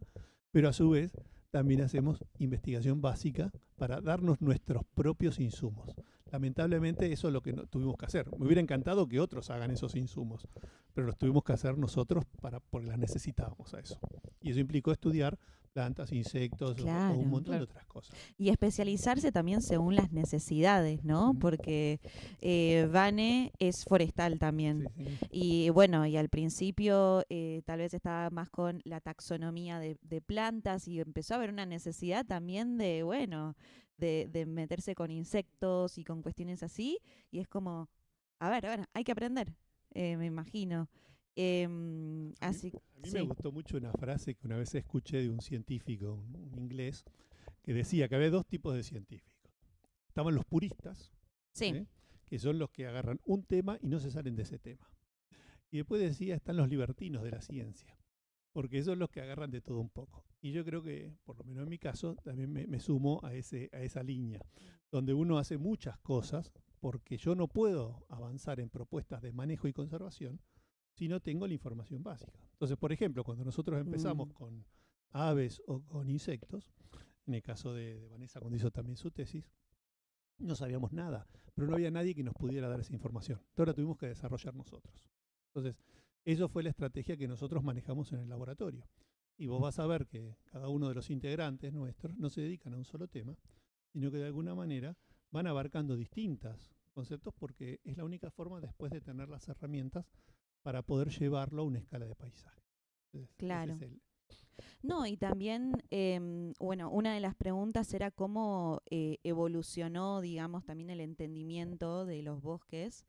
pero a su vez también hacemos investigación básica para darnos nuestros propios insumos. Lamentablemente eso es lo que tuvimos que hacer. Me hubiera encantado que otros hagan esos insumos, pero los tuvimos que hacer nosotros porque las necesitábamos a eso. Y eso implicó estudiar plantas, insectos Claro, o un montón claro. de otras cosas. Y especializarse también según las necesidades, ¿no? Ujú. Porque Vane es forestal también. Sí, sí. Y bueno, y al principio tal vez estaba más con la taxonomía de plantas y empezó a haber una necesidad también de, bueno, de meterse con insectos y con cuestiones así. Y es como, a ver, hay que aprender, me imagino. Así, A mí sí. me gustó mucho una frase que una vez escuché de un científico, un inglés, que decía que había dos tipos de científicos. Estaban los puristas, Sí, que son los que agarran un tema y no se salen de ese tema. Y después decía, están los libertinos de la ciencia, porque son los que agarran de todo un poco. Y yo creo que, por lo menos en mi caso, también me sumo a esa línea, donde uno hace muchas cosas, porque yo no puedo avanzar en propuestas de manejo y conservación si no tengo la información básica. Entonces, por ejemplo, cuando nosotros empezamos con aves o con insectos, en el caso de Vanessa, cuando hizo también su tesis, no sabíamos nada, pero no había nadie que nos pudiera dar esa información. Entonces la tuvimos que desarrollar nosotros. Entonces, eso fue la estrategia que nosotros manejamos en el laboratorio. Y vos vas a ver que cada uno de los integrantes nuestros no se dedican a un solo tema, sino que de alguna manera van abarcando distintos conceptos porque es la única forma después de tener las herramientas para poder llevarlo a una escala de paisaje. Entonces, Claro. ese es No, y también, bueno, una de las preguntas era cómo evolucionó, digamos, también el entendimiento de los bosques.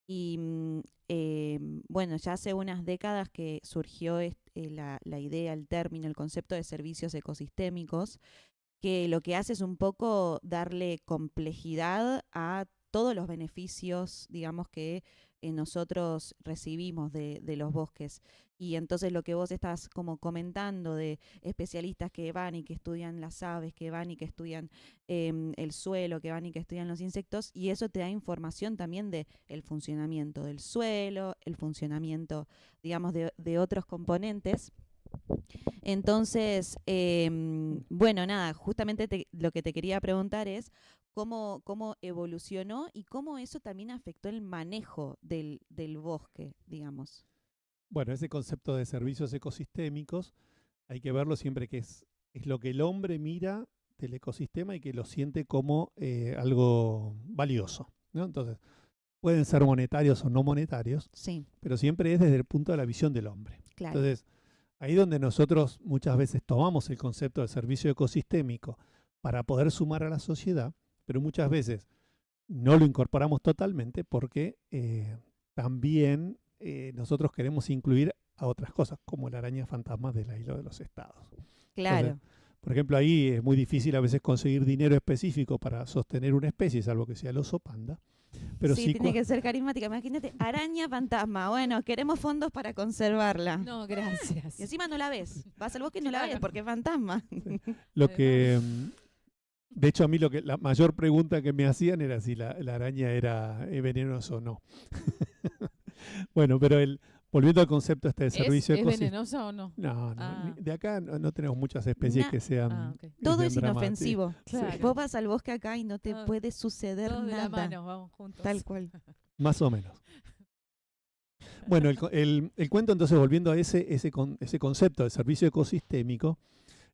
Y bueno, ya hace unas décadas que surgió la idea, el término, el concepto de servicios ecosistémicos, que lo que hace es un poco darle complejidad a todos los beneficios, digamos, que nosotros recibimos de los bosques. Y entonces lo que vos estás como comentando de especialistas que van y que estudian las aves, que van y que estudian el suelo, que van y que estudian los insectos, y eso te da información también de el funcionamiento del suelo, el funcionamiento, digamos, de otros componentes. Entonces, bueno, nada, justamente lo que te quería preguntar es cómo evolucionó y cómo eso también afectó el manejo del bosque, digamos. Bueno, ese concepto de servicios ecosistémicos hay que verlo siempre que es lo que el hombre mira del ecosistema y que lo siente como algo valioso, ¿no? Entonces, pueden ser monetarios o no monetarios, Sí, pero siempre es desde el punto de la visión del hombre. claro. Entonces, ahí donde nosotros muchas veces tomamos el concepto de servicio ecosistémico para poder sumar a la sociedad, pero muchas veces no lo incorporamos totalmente porque también nosotros queremos incluir a otras cosas, como la araña fantasma de la isla de los estados. Claro. Entonces, Por ejemplo, ahí es muy difícil a veces conseguir dinero específico para sostener una especie, salvo que sea el oso panda. Pero sí, sí, tiene que ser carismática. Imagínate, araña fantasma. Bueno, queremos fondos para conservarla. No, gracias. Y encima no la ves. Vas al bosque y no la Claro. ves porque es fantasma. lo que... De hecho, a mí la mayor pregunta que me hacían era si la araña era venenosa o no. Bueno, pero volviendo al concepto de servicio ¿Es ecosistema. venenosa o no? No, Ah. de acá no tenemos muchas especies que sean... Ah, ok. Todo sean es dramáticas. inofensivo. Claro. Vos vas al bosque acá y no te Todo- puede suceder Todos de la nada. mano, vamos juntos. Tal cual. Más o menos. Bueno, el cuento entonces, volviendo a ese concepto de servicio ecosistémico,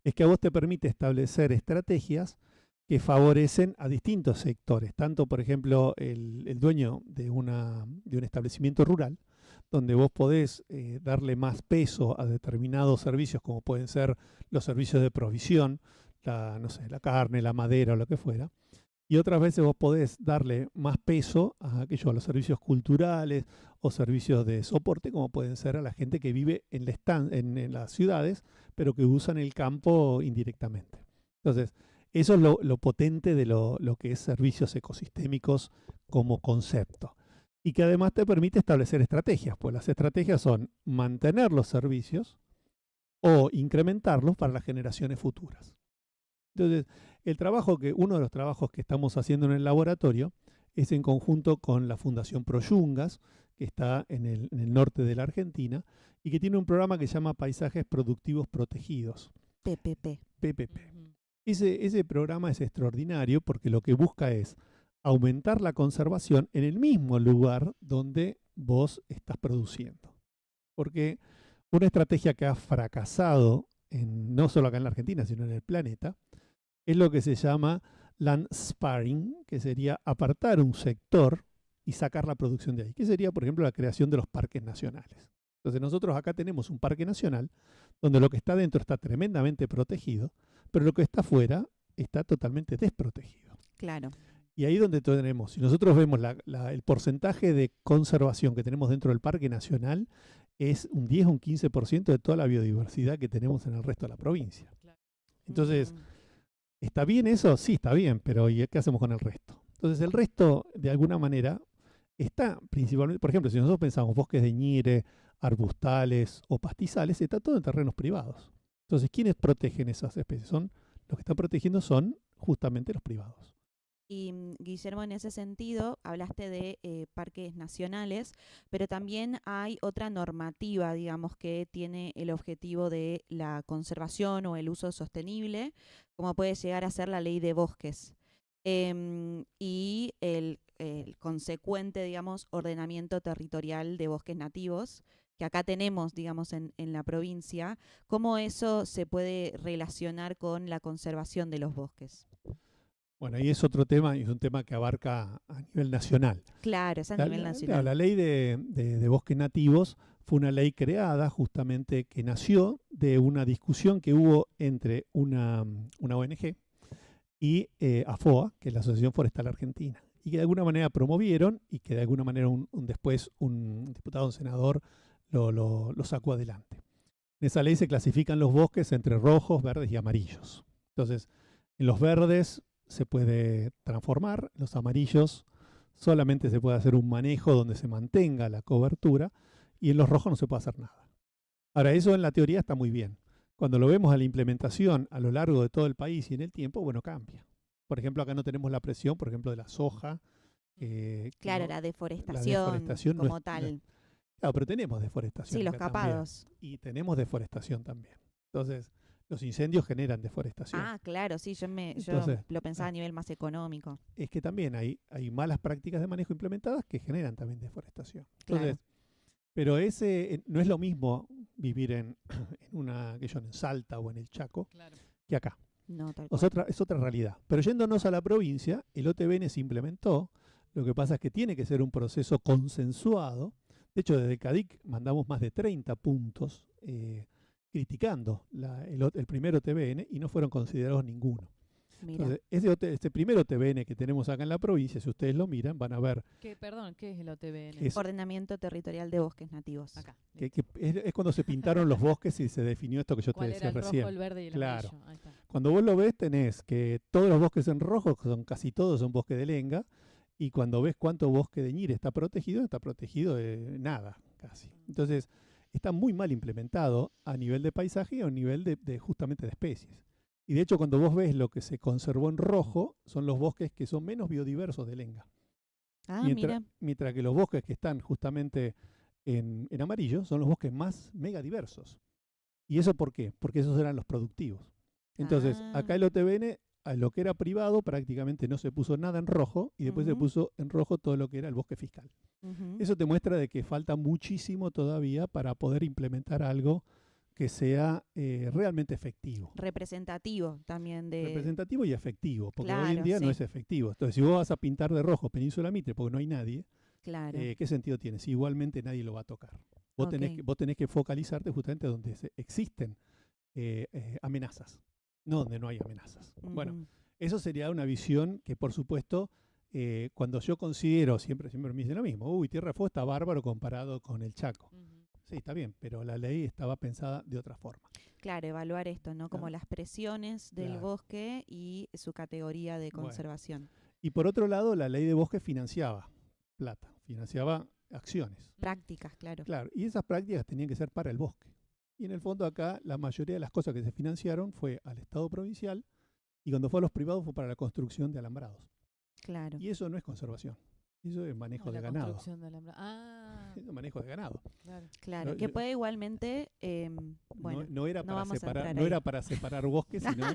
es que a vos te permite establecer estrategias que favorecen a distintos sectores. Tanto, por ejemplo, el dueño de un establecimiento rural, donde vos podés darle más peso a determinados servicios, como pueden ser los servicios de provisión, no sé, la carne, la madera o lo que fuera. Y otras veces vos podés darle más peso a los servicios culturales o servicios de soporte, como pueden ser a la gente que vive en las ciudades, pero que usan el campo indirectamente. Entonces, eso es lo potente de lo que es servicios ecosistémicos como concepto. Y que además te permite establecer estrategias, pues las estrategias son mantener los servicios o incrementarlos para las generaciones futuras. Entonces, uno de los trabajos que estamos haciendo en el laboratorio es en conjunto con la Fundación Proyungas, que está en el norte de la Argentina, y que tiene un programa que se llama Paisajes Productivos Protegidos, PPP. PPP. Ujú. Ese programa es extraordinario porque lo que busca es aumentar la conservación en el mismo lugar donde vos estás produciendo. Porque una estrategia que ha fracasado, no solo acá en la Argentina, sino en el planeta, es lo que se llama land sparing, que sería apartar un sector y sacar la producción de ahí, que sería, por ejemplo, la creación de los parques nacionales. Entonces nosotros acá tenemos un parque nacional donde lo que está dentro está tremendamente protegido, pero lo que está afuera está totalmente desprotegido. Claro. Y ahí donde tenemos, si nosotros vemos el porcentaje de conservación que tenemos dentro del parque nacional, es un 10 o un 15% de toda la biodiversidad que tenemos en el resto de la provincia. Entonces, ¿está bien eso? Sí, está bien, pero ¿y qué hacemos con el resto? Entonces, el resto, de alguna manera, está principalmente, por ejemplo, si nosotros pensamos bosques de ñire, arbustales o pastizales, está todo en terrenos privados. Entonces, ¿quiénes protegen esas especies? Los que están protegiendo son justamente los privados. Y Guillermo, en ese sentido, hablaste de parques nacionales, pero también hay otra normativa, digamos, que tiene el objetivo de la conservación o el uso sostenible, como puede llegar a ser la ley de bosques. Y el consecuente, digamos, ordenamiento territorial de bosques nativos, que acá tenemos, digamos, en la provincia. ¿Cómo eso se puede relacionar con la conservación de los bosques? Bueno, ahí es otro tema, y es un tema que abarca a nivel nacional. Claro, es a nivel nacional. La ley de bosques nativos fue una ley creada justamente que nació de una discusión que hubo entre una ONG y AFOA, que es la Asociación Forestal Argentina, y que de alguna manera promovieron y que de alguna manera después un diputado, un senador, lo sacó adelante. En esa ley se clasifican los bosques entre rojos, verdes y amarillos. Entonces, en los verdes se puede transformar, en los amarillos solamente se puede hacer un manejo donde se mantenga la cobertura y en los rojos no se puede hacer nada. Ahora, eso en la teoría está muy bien. Cuando lo vemos a la implementación a lo largo de todo el país y en el tiempo, bueno, cambia. Por ejemplo, acá no tenemos la presión, por ejemplo, de la soja. Claro, la deforestación no como es- tal. Claro, pero tenemos deforestación. Sí, los acá también. capados. Y tenemos deforestación también. Entonces, los incendios generan deforestación. Ah, claro, sí, yo Entonces, lo pensaba a nivel más económico. Es que también hay malas prácticas de manejo implementadas que generan también deforestación. Claro. Entonces, pero no es lo mismo vivir en Salta o en el Chaco Claro. que acá. No, tal O cual. sea, es otra realidad. Pero yéndonos a la provincia, el OTBN se implementó. Lo que pasa es que tiene que ser un proceso consensuado. De hecho, desde CADIC mandamos más de 30 puntos criticando el primer OTBN y no fueron considerados ninguno. Mira. Entonces, este primer OTBN que tenemos acá en la provincia, si ustedes lo miran, van a ver Perdón, ¿qué es el OTBN? Es- Ordenamiento Territorial de Bosques Nativos. Acá. que es cuando se pintaron los bosques y se definió esto que yo te ¿Cuál era decía el recién. rojo, el verde y el Claro. amarillo? Ahí está. Cuando vos lo ves, tenés que todos los bosques en rojo, que son casi todos, son bosque de lenga, y cuando ves cuánto bosque de ñire está protegido de nada, casi. Entonces, está muy mal implementado a nivel de paisaje y a nivel de justamente de especies. Y de hecho, cuando vos ves lo que se conservó en rojo, son los bosques que son menos biodiversos de lenga. Ah, Mientras, mira. mientras que los bosques que están justamente en amarillo son los bosques más megadiversos. ¿Y eso por qué? Porque esos eran los productivos. Entonces, acá el OTBN, a lo que era privado, prácticamente no se puso nada en rojo y después se Ujú. puso en rojo todo lo que era el bosque fiscal. Ujú. Eso te muestra de que falta muchísimo todavía para poder implementar algo que sea realmente efectivo. Representativo también de... Representativo y efectivo, porque hoy en Claro, día no sí. es efectivo. Entonces, si vos vas a pintar de rojo Península Mitre porque no hay nadie, Claro. ¿qué sentido tiene? Si igualmente nadie lo va a tocar. Vos, Ok. vos tenés que focalizarte justamente donde existen amenazas, no donde no hay amenazas. Bueno, Ujú. eso sería una visión que, por supuesto, cuando yo considero, siempre me dicen lo mismo, uy, Tierra del Fuego está bárbaro comparado con el Chaco. Ujú. Sí, está bien, pero la ley estaba pensada de otra forma. Claro, evaluar esto, ¿no? Como Ah. las presiones del Claro. bosque y su categoría de Bueno. conservación. Y por otro lado, la ley de bosque financiaba plata, financiaba acciones. Prácticas, claro. Claro, y esas prácticas tenían que ser para el bosque. Y en el fondo acá la mayoría de las cosas que se financiaron fue al Estado provincial y cuando fue a los privados fue para la construcción de alambrados. Claro. Y eso no es conservación, eso es manejo ¿Cómo de la ganado. construcción de alambrado? Ah, Eso es manejo de ganado. claro. Claro, No, que no- puede igualmente, bueno, no era no para vamos a separar, entrar no ahí. era para separar bosques, sino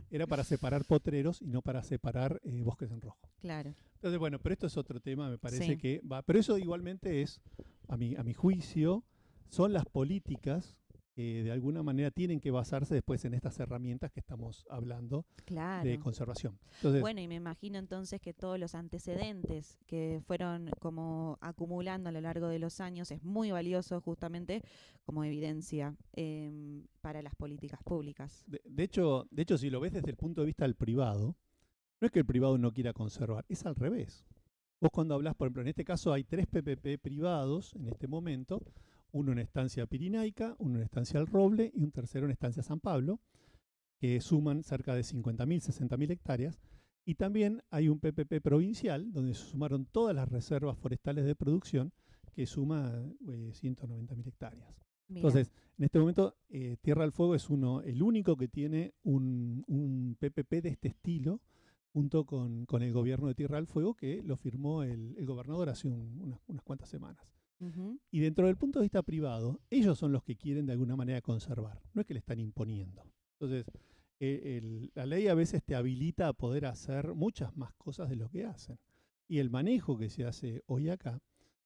era para separar potreros y no para separar bosques en rojo. claro. Entonces, bueno, pero esto es otro tema, me parece Sí. que va. Pero eso igualmente es, a mi juicio, son las políticas que de alguna manera tienen que basarse después en estas herramientas que estamos hablando Claro. de conservación. Entonces, Bueno, y me imagino entonces que todos los antecedentes que fueron como acumulando a lo largo de los años es muy valioso justamente como evidencia para las políticas públicas. de hecho, si lo ves desde el punto de vista del privado, no es que el privado no quiera conservar, es al revés. Vos cuando hablas, por ejemplo, en este caso hay 3 PPP privados en este momento, uno en Estancia Pirinaica, uno en Estancia El Roble y un tercero en Estancia San Pablo, que suman cerca de 50.000, 60.000 hectáreas. Y también hay un PPP provincial, donde se sumaron todas las reservas forestales de producción, que suma 190.000 hectáreas. Mira, Entonces, en este momento, Tierra del Fuego es el único que tiene un PPP de este estilo, junto con el gobierno de Tierra del Fuego, que lo firmó el gobernador hace unas cuantas semanas. ujú, Y dentro del punto de vista privado, ellos son los que quieren de alguna manera conservar, no es que le están imponiendo. Entonces, la ley a veces te habilita a poder hacer muchas más cosas de lo que hacen. Y el manejo que se hace hoy acá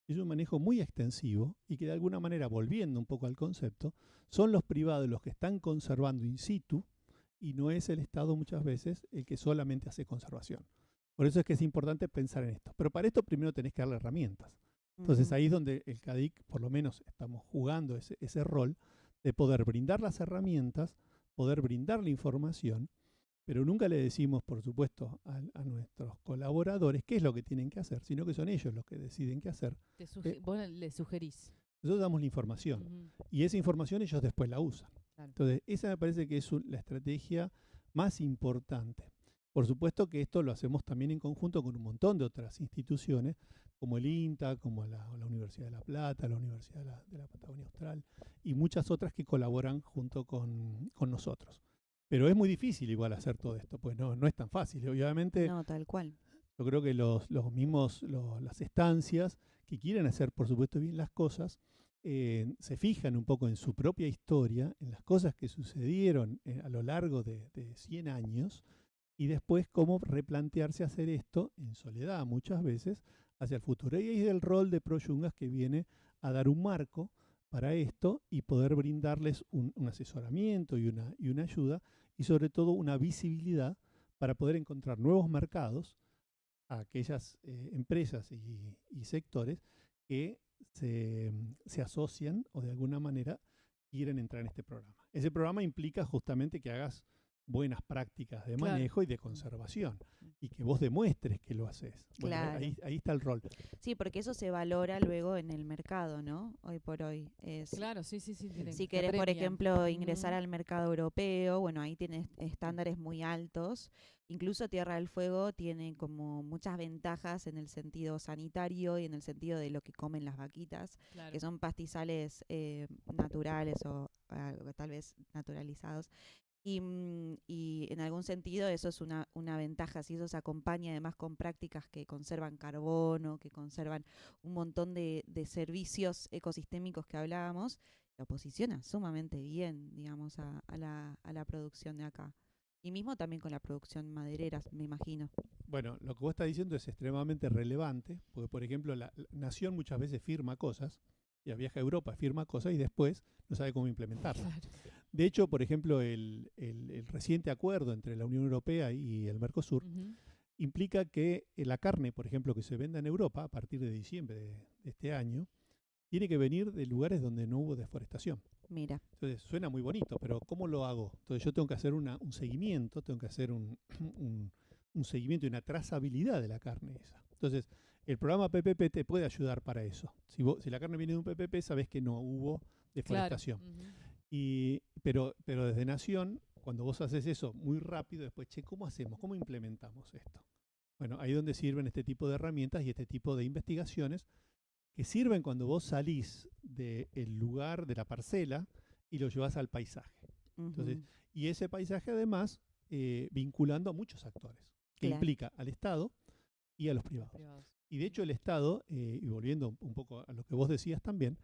es un manejo muy extensivo y que de alguna manera, volviendo un poco al concepto, son los privados los que están conservando in situ y no es el Estado muchas veces el que solamente hace conservación. Por eso es que es importante pensar en esto. Pero para esto primero tenés que darle herramientas. Entonces ujú. ahí es donde el CADIC, por lo menos estamos jugando ese rol de poder brindar las herramientas, poder brindar la información, pero nunca le decimos, por supuesto, a nuestros colaboradores qué es lo que tienen que hacer, sino que son ellos los que deciden qué hacer. Vos le sugerís. Nosotros damos la información Ujú. y esa información ellos después la usan. Claro. Entonces, esa me parece que es la estrategia más importante. Por supuesto que esto lo hacemos también en conjunto con un montón de otras instituciones, como el INTA, como la Universidad de La Plata, la Universidad de la Patagonia Austral y muchas otras que colaboran junto con nosotros. Pero es muy difícil igual hacer todo esto, pues no es tan fácil. Obviamente, No, tal cual. yo creo que las estancias que quieren hacer, por supuesto, bien las cosas, se fijan un poco en su propia historia, en las cosas que sucedieron a lo largo de 100 años, y después cómo replantearse hacer esto en soledad muchas veces hacia el futuro. Y ahí es el rol de Proyungas que viene a dar un marco para esto y poder brindarles un asesoramiento y una ayuda y sobre todo una visibilidad para poder encontrar nuevos mercados a aquellas empresas y sectores que se asocian o de alguna manera quieren entrar en este programa. Ese programa implica justamente que hagas buenas prácticas de Claro. manejo y de conservación, y que vos demuestres que lo haces. Bueno, Claro. ahí está el rol. Sí, porque eso se valora luego en el mercado, ¿no? Hoy por hoy. Claro, sí. tienen- Si te querés, por premian. ejemplo, ingresar Mm. al mercado europeo, bueno, ahí tienes estándares muy altos. Incluso Tierra del Fuego tiene como muchas ventajas en el sentido sanitario y en el sentido de lo que comen las vaquitas, Claro. que son pastizales naturales o tal vez naturalizados. Y en algún sentido eso es una ventaja, si eso se acompaña además con prácticas que conservan carbono, que conservan un montón de servicios ecosistémicos que hablábamos, lo posiciona sumamente bien, digamos, a la producción de acá. Y mismo también con la producción maderera, me imagino. Bueno, lo que vos estás diciendo es extremadamente relevante, porque por ejemplo la Nación muchas veces firma cosas, ya viaja a Europa, firma cosas y después no sabe cómo implementarlas. Claro. De hecho, por ejemplo, el reciente acuerdo entre la Unión Europea y el Mercosur Ujú. implica que la carne, por ejemplo, que se venda en Europa a partir de diciembre de este año, tiene que venir de lugares donde no hubo deforestación. Mira, Entonces, suena muy bonito, pero ¿cómo lo hago? Entonces, yo tengo que hacer un seguimiento, tengo que hacer un seguimiento y una trazabilidad de la carne esa. Entonces, el programa PPP te puede ayudar para eso. Si la carne viene de un PPP, sabes que no hubo Claro. deforestación. Ujú. Pero desde Nación, cuando vos haces eso muy rápido, después, che, ¿cómo hacemos? ¿Cómo implementamos esto? Bueno, ahí es donde sirven este tipo de herramientas y este tipo de investigaciones que sirven cuando vos salís del lugar, de la parcela, y lo llevas al paisaje. Entonces, ujú, y ese paisaje además vinculando a muchos actores, que claro. implica al Estado y a los privados. Privados. Y de hecho el Estado, y volviendo un poco a lo que vos decías también,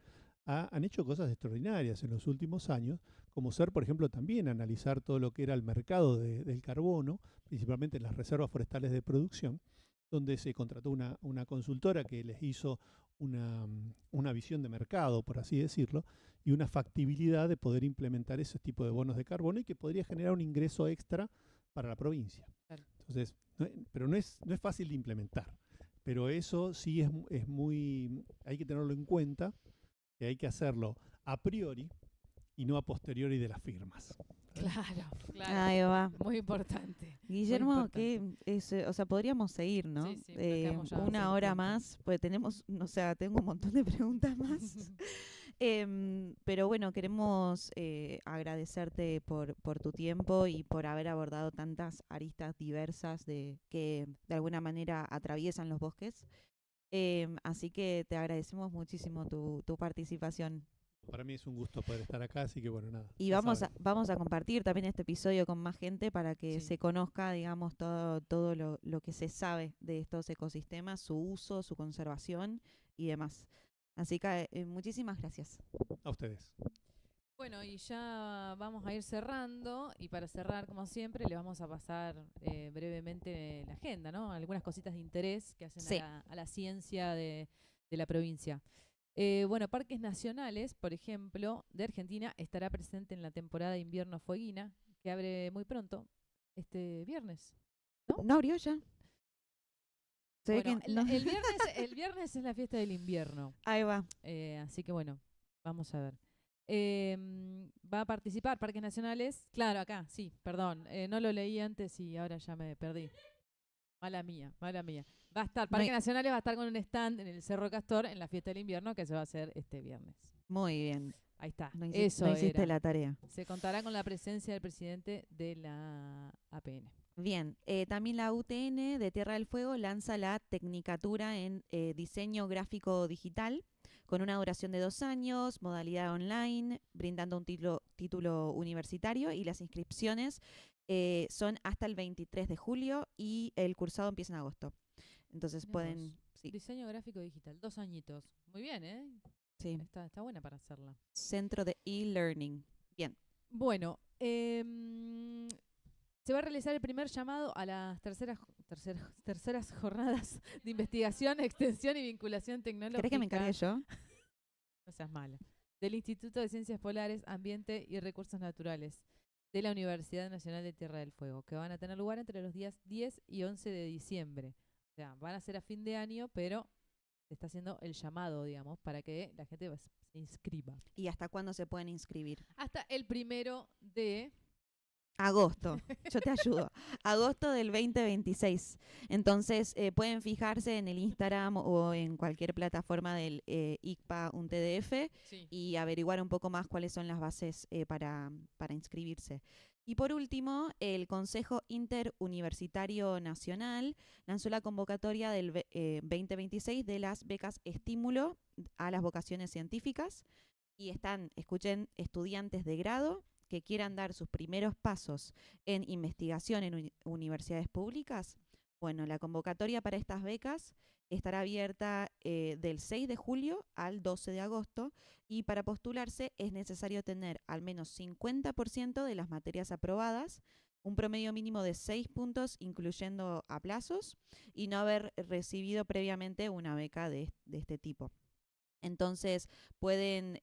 han hecho cosas extraordinarias en los últimos años, como ser, por ejemplo, también analizar todo lo que era el mercado del carbono, principalmente en las reservas forestales de producción, donde se contrató una consultora que les hizo una visión de mercado, por así decirlo, y una factibilidad de poder implementar ese tipo de bonos de carbono y que podría generar un ingreso extra para la provincia. Claro. Entonces, pero no es fácil de implementar. Pero eso sí es muy, hay que tenerlo en cuenta, que hay que hacerlo a priori y no a posteriori de las firmas. Claro. Ahí va. Muy importante. Guillermo, importante. que es, o sea, podríamos seguir, ¿no? Sí, nos quedamos ya Una sin hora tiempo. más, pues tenemos, o sea, tengo un montón de preguntas más. Pero bueno, queremos agradecerte por tu tiempo y por haber abordado tantas aristas diversas que de alguna manera atraviesan los bosques. Así que te agradecemos muchísimo tu participación. Para mí es un gusto poder estar acá, así que bueno, nada. Y ya vamos saben. vamos a compartir también este episodio con más gente para que Sí. se conozca, digamos, todo lo que se sabe de estos ecosistemas, su uso, su conservación y demás. Así que muchísimas gracias. A ustedes. Bueno, y ya vamos a ir cerrando, y para cerrar, como siempre, le vamos a pasar brevemente la agenda, ¿no? Algunas cositas de interés que hacen Sí. a la ciencia de la provincia. Bueno, Parques Nacionales, por ejemplo, de Argentina, estará presente en la temporada de invierno fueguina, que abre muy pronto, este viernes. ¿No abrió ya? Se ve Bueno, que no- el viernes es la fiesta del invierno. Ahí va. Así que bueno, vamos a ver. Va a participar Parques Nacionales. Claro, acá, sí, perdón. No lo leí antes y ahora ya me perdí. Mala mía, mala mía. Va a estar, No hay- Parques Nacionales va a estar con un stand en el Cerro Castor en la fiesta del invierno que se va a hacer este viernes. Muy bien. Ahí está. No Eso hiciste era. la tarea. Se contará con la presencia del presidente de la APN. Bien, también la UTN de Tierra del Fuego lanza la Tecnicatura en Diseño Gráfico Digital con una duración de 2 años, modalidad online, brindando un título universitario y las inscripciones son hasta el 23 de julio y el cursado empieza en agosto. Entonces Mirá pueden... vos. Sí, Diseño gráfico digital, 2 añitos. Muy bien, ¿eh? sí. Está buena para hacerla. Centro de e-learning. Bien. Bueno, se va a realizar el primer llamado a las terceras jornadas de investigación, extensión y vinculación tecnológica. ¿Querés que me encargue yo? No seas mala. Del Instituto de Ciencias Polares, Ambiente y Recursos Naturales de la Universidad Nacional de Tierra del Fuego, que van a tener lugar entre los días 10 y 11 de diciembre. O sea, van a ser a fin de año, pero se está haciendo el llamado, digamos, para que la gente se inscriba. ¿Y hasta cuándo se pueden inscribir? Hasta el 1 de Agosto, yo te ayudo. Agosto del 2026. Entonces, pueden fijarse en el Instagram o en cualquier plataforma del ICPA, un TDF, Sí. y averiguar un poco más cuáles son las bases para inscribirse. Y por último, el Consejo Interuniversitario Nacional lanzó la convocatoria del 2026 de las becas estímulo a las vocaciones científicas y están, escuchen, estudiantes de grado que quieran dar sus primeros pasos en investigación en universidades públicas. Bueno, la convocatoria para estas becas estará abierta del 6 de julio al 12 de agosto y para postularse es necesario tener al menos 50% de las materias aprobadas, un promedio mínimo de 6 puntos incluyendo aplazos y no haber recibido previamente una beca de este tipo. Entonces pueden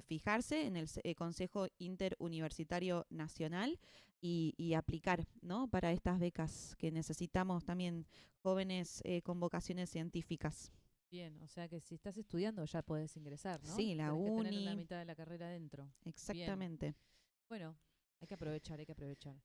fijarse en el Consejo Interuniversitario Nacional y aplicar, ¿no?, para estas becas que necesitamos también jóvenes con vocaciones científicas. Bien, o sea que si estás estudiando ya podés ingresar, ¿no? Sí, la Tenés que tener la uni. mitad de la carrera dentro. Exactamente. Bueno, hay que aprovechar, hay que aprovechar.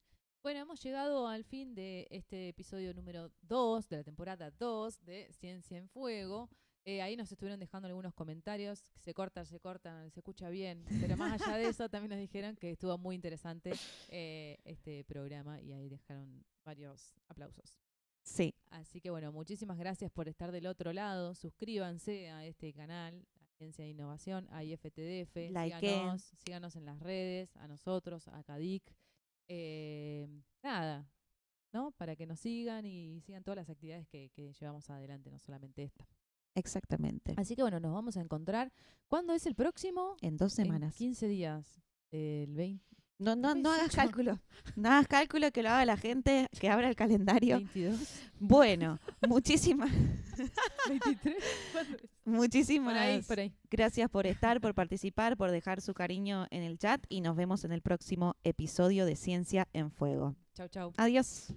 Bueno, hemos llegado al fin de este episodio número 2 de la temporada 2 de Ciencia en Fuego. Ahí nos estuvieron dejando algunos comentarios, se cortan, se escucha bien, pero más allá de eso también nos dijeron que estuvo muy interesante este programa y ahí dejaron varios aplausos. Sí. Así que bueno, muchísimas gracias por estar del otro lado, suscríbanse a este canal, Ciencia e Innovación, a IFTDF, Likeen. síganos en las redes, a nosotros, a CADIC, nada, ¿no? Para que nos sigan y sigan todas las actividades que llevamos adelante, no solamente esta. Exactamente. Así que bueno, nos vamos a encontrar. ¿Cuándo es el próximo? En 2 semanas. En 15 días. El 20. No hagas 18. cálculo. No hagas cálculo, que lo haga la gente, que abra el calendario. 22. Bueno, muchísimas 23. ¿Cuándo es? muchísimas Por ahí. gracias por estar, por participar, por dejar su cariño en el chat y nos vemos en el próximo episodio de Ciencia en Fuego. Chau, chau. Adiós.